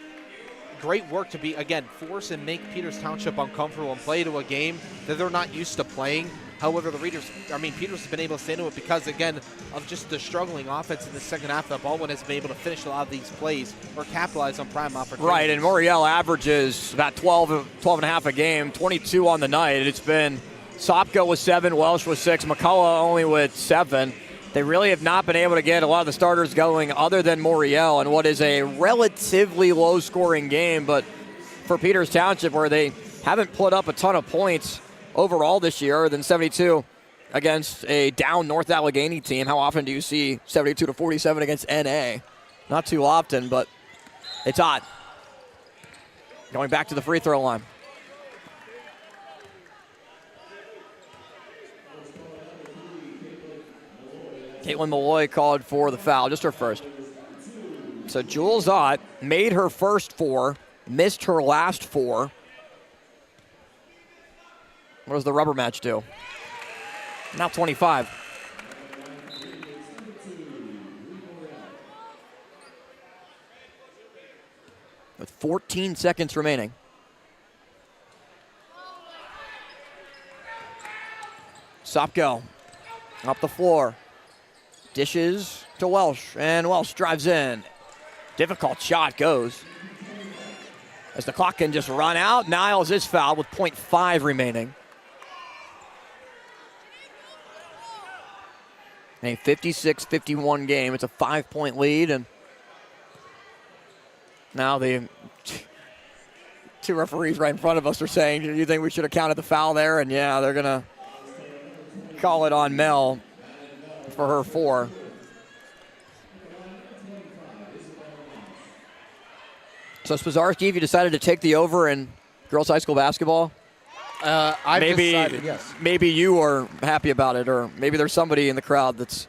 great work to be, again, force and make Peters Township uncomfortable and play to a game that they're not used to playing. However, Peters has been able to stay into it because, again, of just the struggling offense in the second half. That Baldwin has been able to finish a lot of these plays or capitalize on prime opportunities. Right, and Moriel averages about 12 and a half a game, 22 on the night. It's been Sopko with 7, Welsh with 6, McCullough only with 7. They really have not been able to get a lot of the starters going other than Moriel in what is a relatively low-scoring game, but for Peters Township, where they haven't put up a ton of points overall this year, other than 72 against a down North Allegheny team. How often do you see 72-47 against NA? Not too often, but it's odd. Going back to the free throw line. Caitlin Malloy called for the foul, just her first. So Jules Ott made her first 4, missed her last 4. What does the rubber match do? Now 25. With 14 seconds remaining. Sopko up the floor. Dishes to Welsh, and Welsh drives in. Difficult shot goes. As the clock can just run out, Niles is fouled with 0.5 remaining. A 56-51 game. It's a 5-point lead, and now the 2 referees right in front of us are saying, do you think we should have counted the foul there? And yeah, they're going to call it on Mel for her 4. So Spazarski, if you decided to take the over in girls high school basketball, I've decided, yes. Maybe you are happy about it, or maybe there's somebody in the crowd that's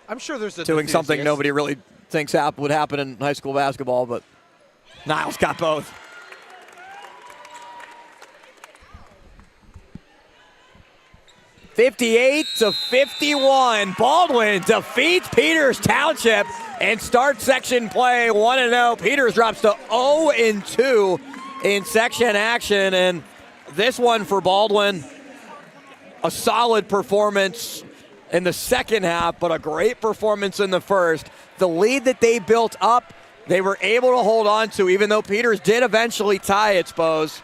I'm sure there's doing something nobody really thinks would happen in high school basketball, but Niles got both. (58-51). Baldwin defeats Peters Township and starts section play 1-0. Peters drops to 0-2 in section action, and this one for Baldwin, a solid performance in the second half, but a great performance in the first. The lead that they built up, they were able to hold on to, even though Peters did eventually tie it, Spose.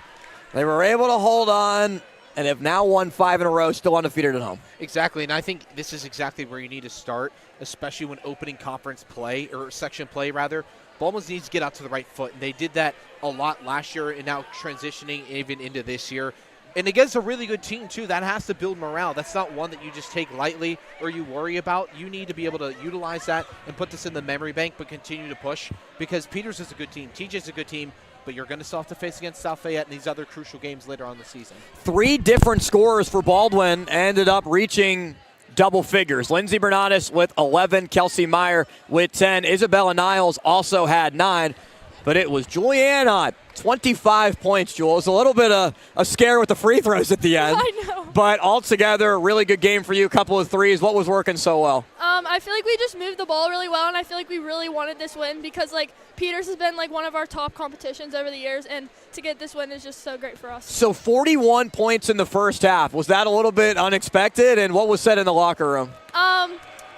They were able to hold on and have now won 5 in a row, still undefeated at home. Exactly, and I think this is exactly where you need to start, especially when opening conference play, or section play rather. Baldwin needs to get out to the right foot, and they did that a lot last year and now transitioning even into this year. And against a really good team, too, that has to build morale. That's not one that you just take lightly or you worry about. You need to be able to utilize that and put this in the memory bank, but continue to push because Peters is a good team. TJ's a good team, but you're going to still have to face against South Fayette in these other crucial games later on in the season. 3 different scorers for Baldwin ended up reaching double figures. Lindsey Bernatis with 11, Kelsey Meyer with 10. Isabella Niles also had 9. But it was Juliana, 25 points, Jules. A little bit of a scare with the free throws at the end. I know. But altogether, really good game for you, a couple of threes. What was working so well? I feel like we just moved the ball really well, and I feel like we really wanted this win because, like, Peters has been, like, one of our top competitions over the years, and to get this win is just so great for us. So 41 points in the first half. Was that a little bit unexpected, and what was said in the locker room?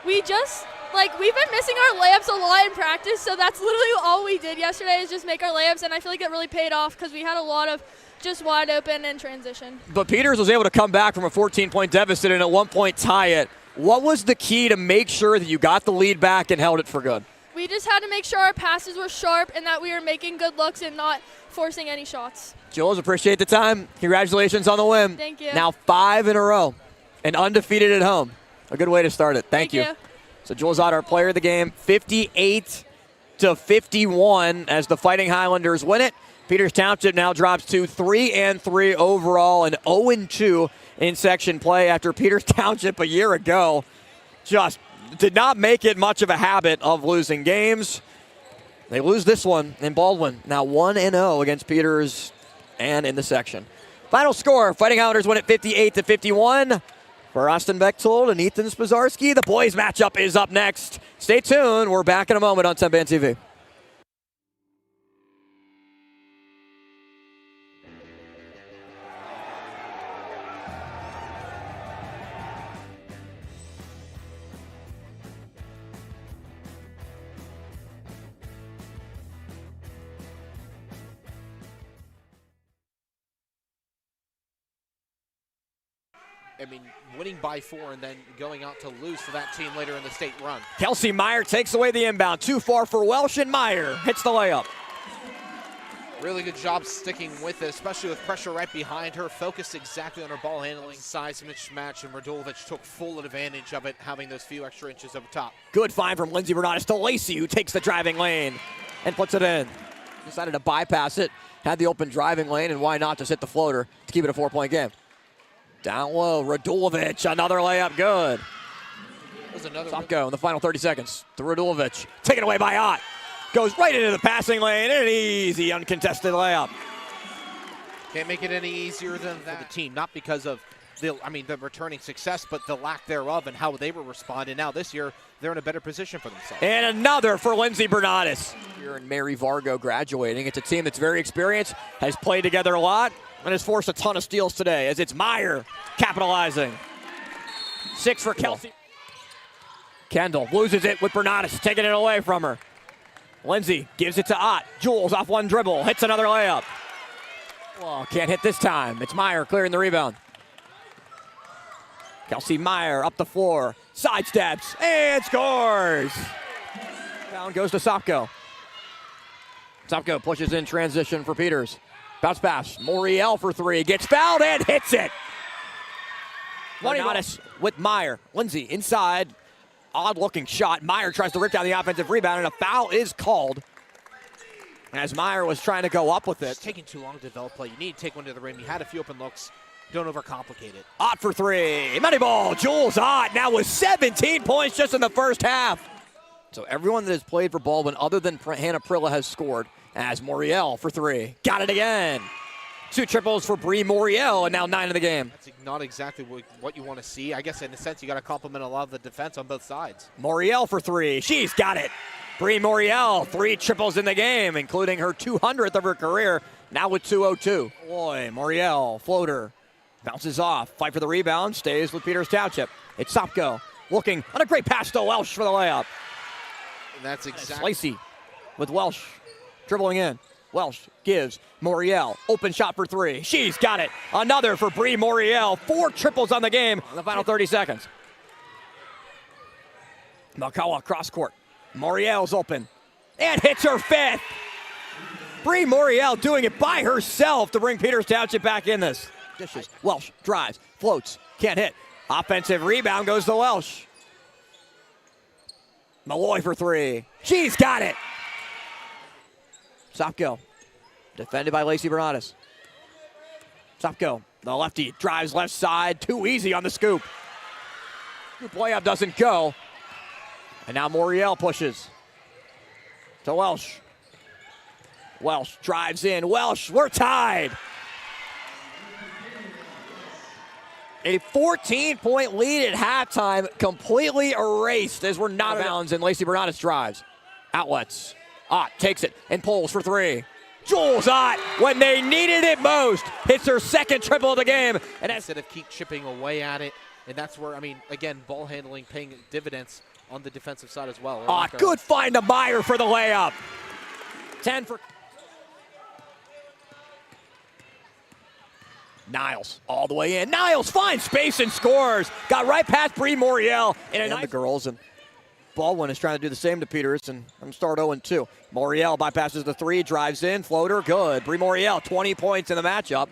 We've been missing our layups a lot in practice, so that's literally all we did yesterday is just make our layups, and I feel like it really paid off because we had a lot of just wide open and transition. But Peters was able to come back from a 14-point deficit and at one point tie it. What was the key to make sure that you got the lead back and held it for good? We just had to make sure our passes were sharp and that we were making good looks and not forcing any shots. Jules, appreciate the time. Congratulations on the win. Thank you. Now 5 in a row and undefeated at home. A good way to start it. Thank you. So Jules Ott, our player of the game, 58-51 as the Fighting Highlanders win it. Peters Township now drops to 3-3 overall and 0-2 in section play after Peters Township a year ago just did not make it much of a habit of losing games. They lose this one in Baldwin. Now 1-0 against Peters and in the section. Final score, Fighting Highlanders win it 58-51. For Austin Bechtold and Ethan Spazarski, the boys matchup is up next. Stay tuned. We're back in a moment on TenbandTV. I mean, winning by 4 and then going out to lose for that team later in the state run. Kelsey Meyer takes away the inbound. Too far for Welsh, and Meyer hits the layup. Really good job sticking with it, especially with pressure right behind her. Focused exactly on her ball handling. Size mismatch, and Radulovic took full advantage of it, having those few extra inches up top. Good find from Lindsey Bernatis to Lacey, who takes the driving lane and puts it in. Decided to bypass it, had the open driving lane, and why not just hit the floater to keep it a 4-point game. Down low, Radulovic, another layup, good. Sopko in the final 30 seconds to Radulovic. Taken away by Ott. Goes right into the passing lane, and an easy, uncontested layup. Can't make it any easier than that for the team, not because of the returning success, but the lack thereof and how they were responding. Now this year, they're in a better position for themselves. And another for Lindsey Bernatis. Here in Mary Vargo graduating. It's a team that's very experienced, has played together a lot, and has forced a ton of steals today as it's Meyer capitalizing. 6 for Kelsey. Kendall loses it with Bernatis, taking it away from her. Lindsey gives it to Ott. Jules off one dribble, hits another layup. Well, can't hit this time. It's Meyer clearing the rebound. Kelsey Meyer up the floor, sidesteps, and scores. Down goes to Sopko. Sopko pushes in transition for Peters. Bounce pass, Moriel for 3, gets fouled and hits it. Bernatis with Meyer. Lindsey inside. Odd-looking shot. Meyer tries to rip down the offensive rebound, and a foul is called as Meyer was trying to go up with it. It's taking too long to develop play. You need to take one to the rim. You had a few open looks. Don't overcomplicate it. Ott for 3. Money ball. Jules Ott now with 17 points just in the first half. So everyone that has played for Baldwin other than Hannah Prilla has scored as Moriel for 3. Got it again. 2 triples for Bree Moriel, and now 9 in the game. That's not exactly what you want to see. I guess in a sense you got to compliment a lot of the defense on both sides. Moriel for 3. She's got it. Bree Moriel, 3 triples in the game, including her 200th of her career, now with 202. Boy, Moriel, floater, bounces off. Fight for the rebound, stays with Peters Township. It's Sopko looking on a great pass to Welsh for the layup. And that's exactly. Lacey with Welsh dribbling in. Welsh gives Moriel, open shot for 3. She's got it. Another for Bree Moriel. 4 triples on the game in the final 30 seconds. Malkawa cross court. Moriel's open. and hits her fifth. Bree Moriel doing it by herself to bring Peters Township back in this. Dishes. Welsh drives, floats, can't hit. Offensive rebound goes to Welsh. Malloy for three. She's got it. Stop go. Defended by Lacey Bernardis. Stop go. The lefty drives left side. Too easy on the scoop. Scoop layup doesn't go. And now Moriel pushes to Welsh. Welsh drives in. Welsh, we're tied. A 14-point lead at halftime, completely erased as we're not bounds, and Lacey Bernardis drives. Outlets. Ott takes it and pulls for three. Jules Ott, when they needed it most, hits her second triple of the game. And instead of keep chipping away at it, and that's where, I mean, again, ball handling paying dividends on the defensive side as well. Ott, good find to Meyer for the layup. 10 for Niles all the way in. Niles finds space and scores. Got right past Bree Moriel. And the girls, and Baldwin is trying to do the same to Peters, and I'm going to start 0-2. Moriel bypasses the three, drives in, floater, good. Bree Moriel, 20 points in the matchup.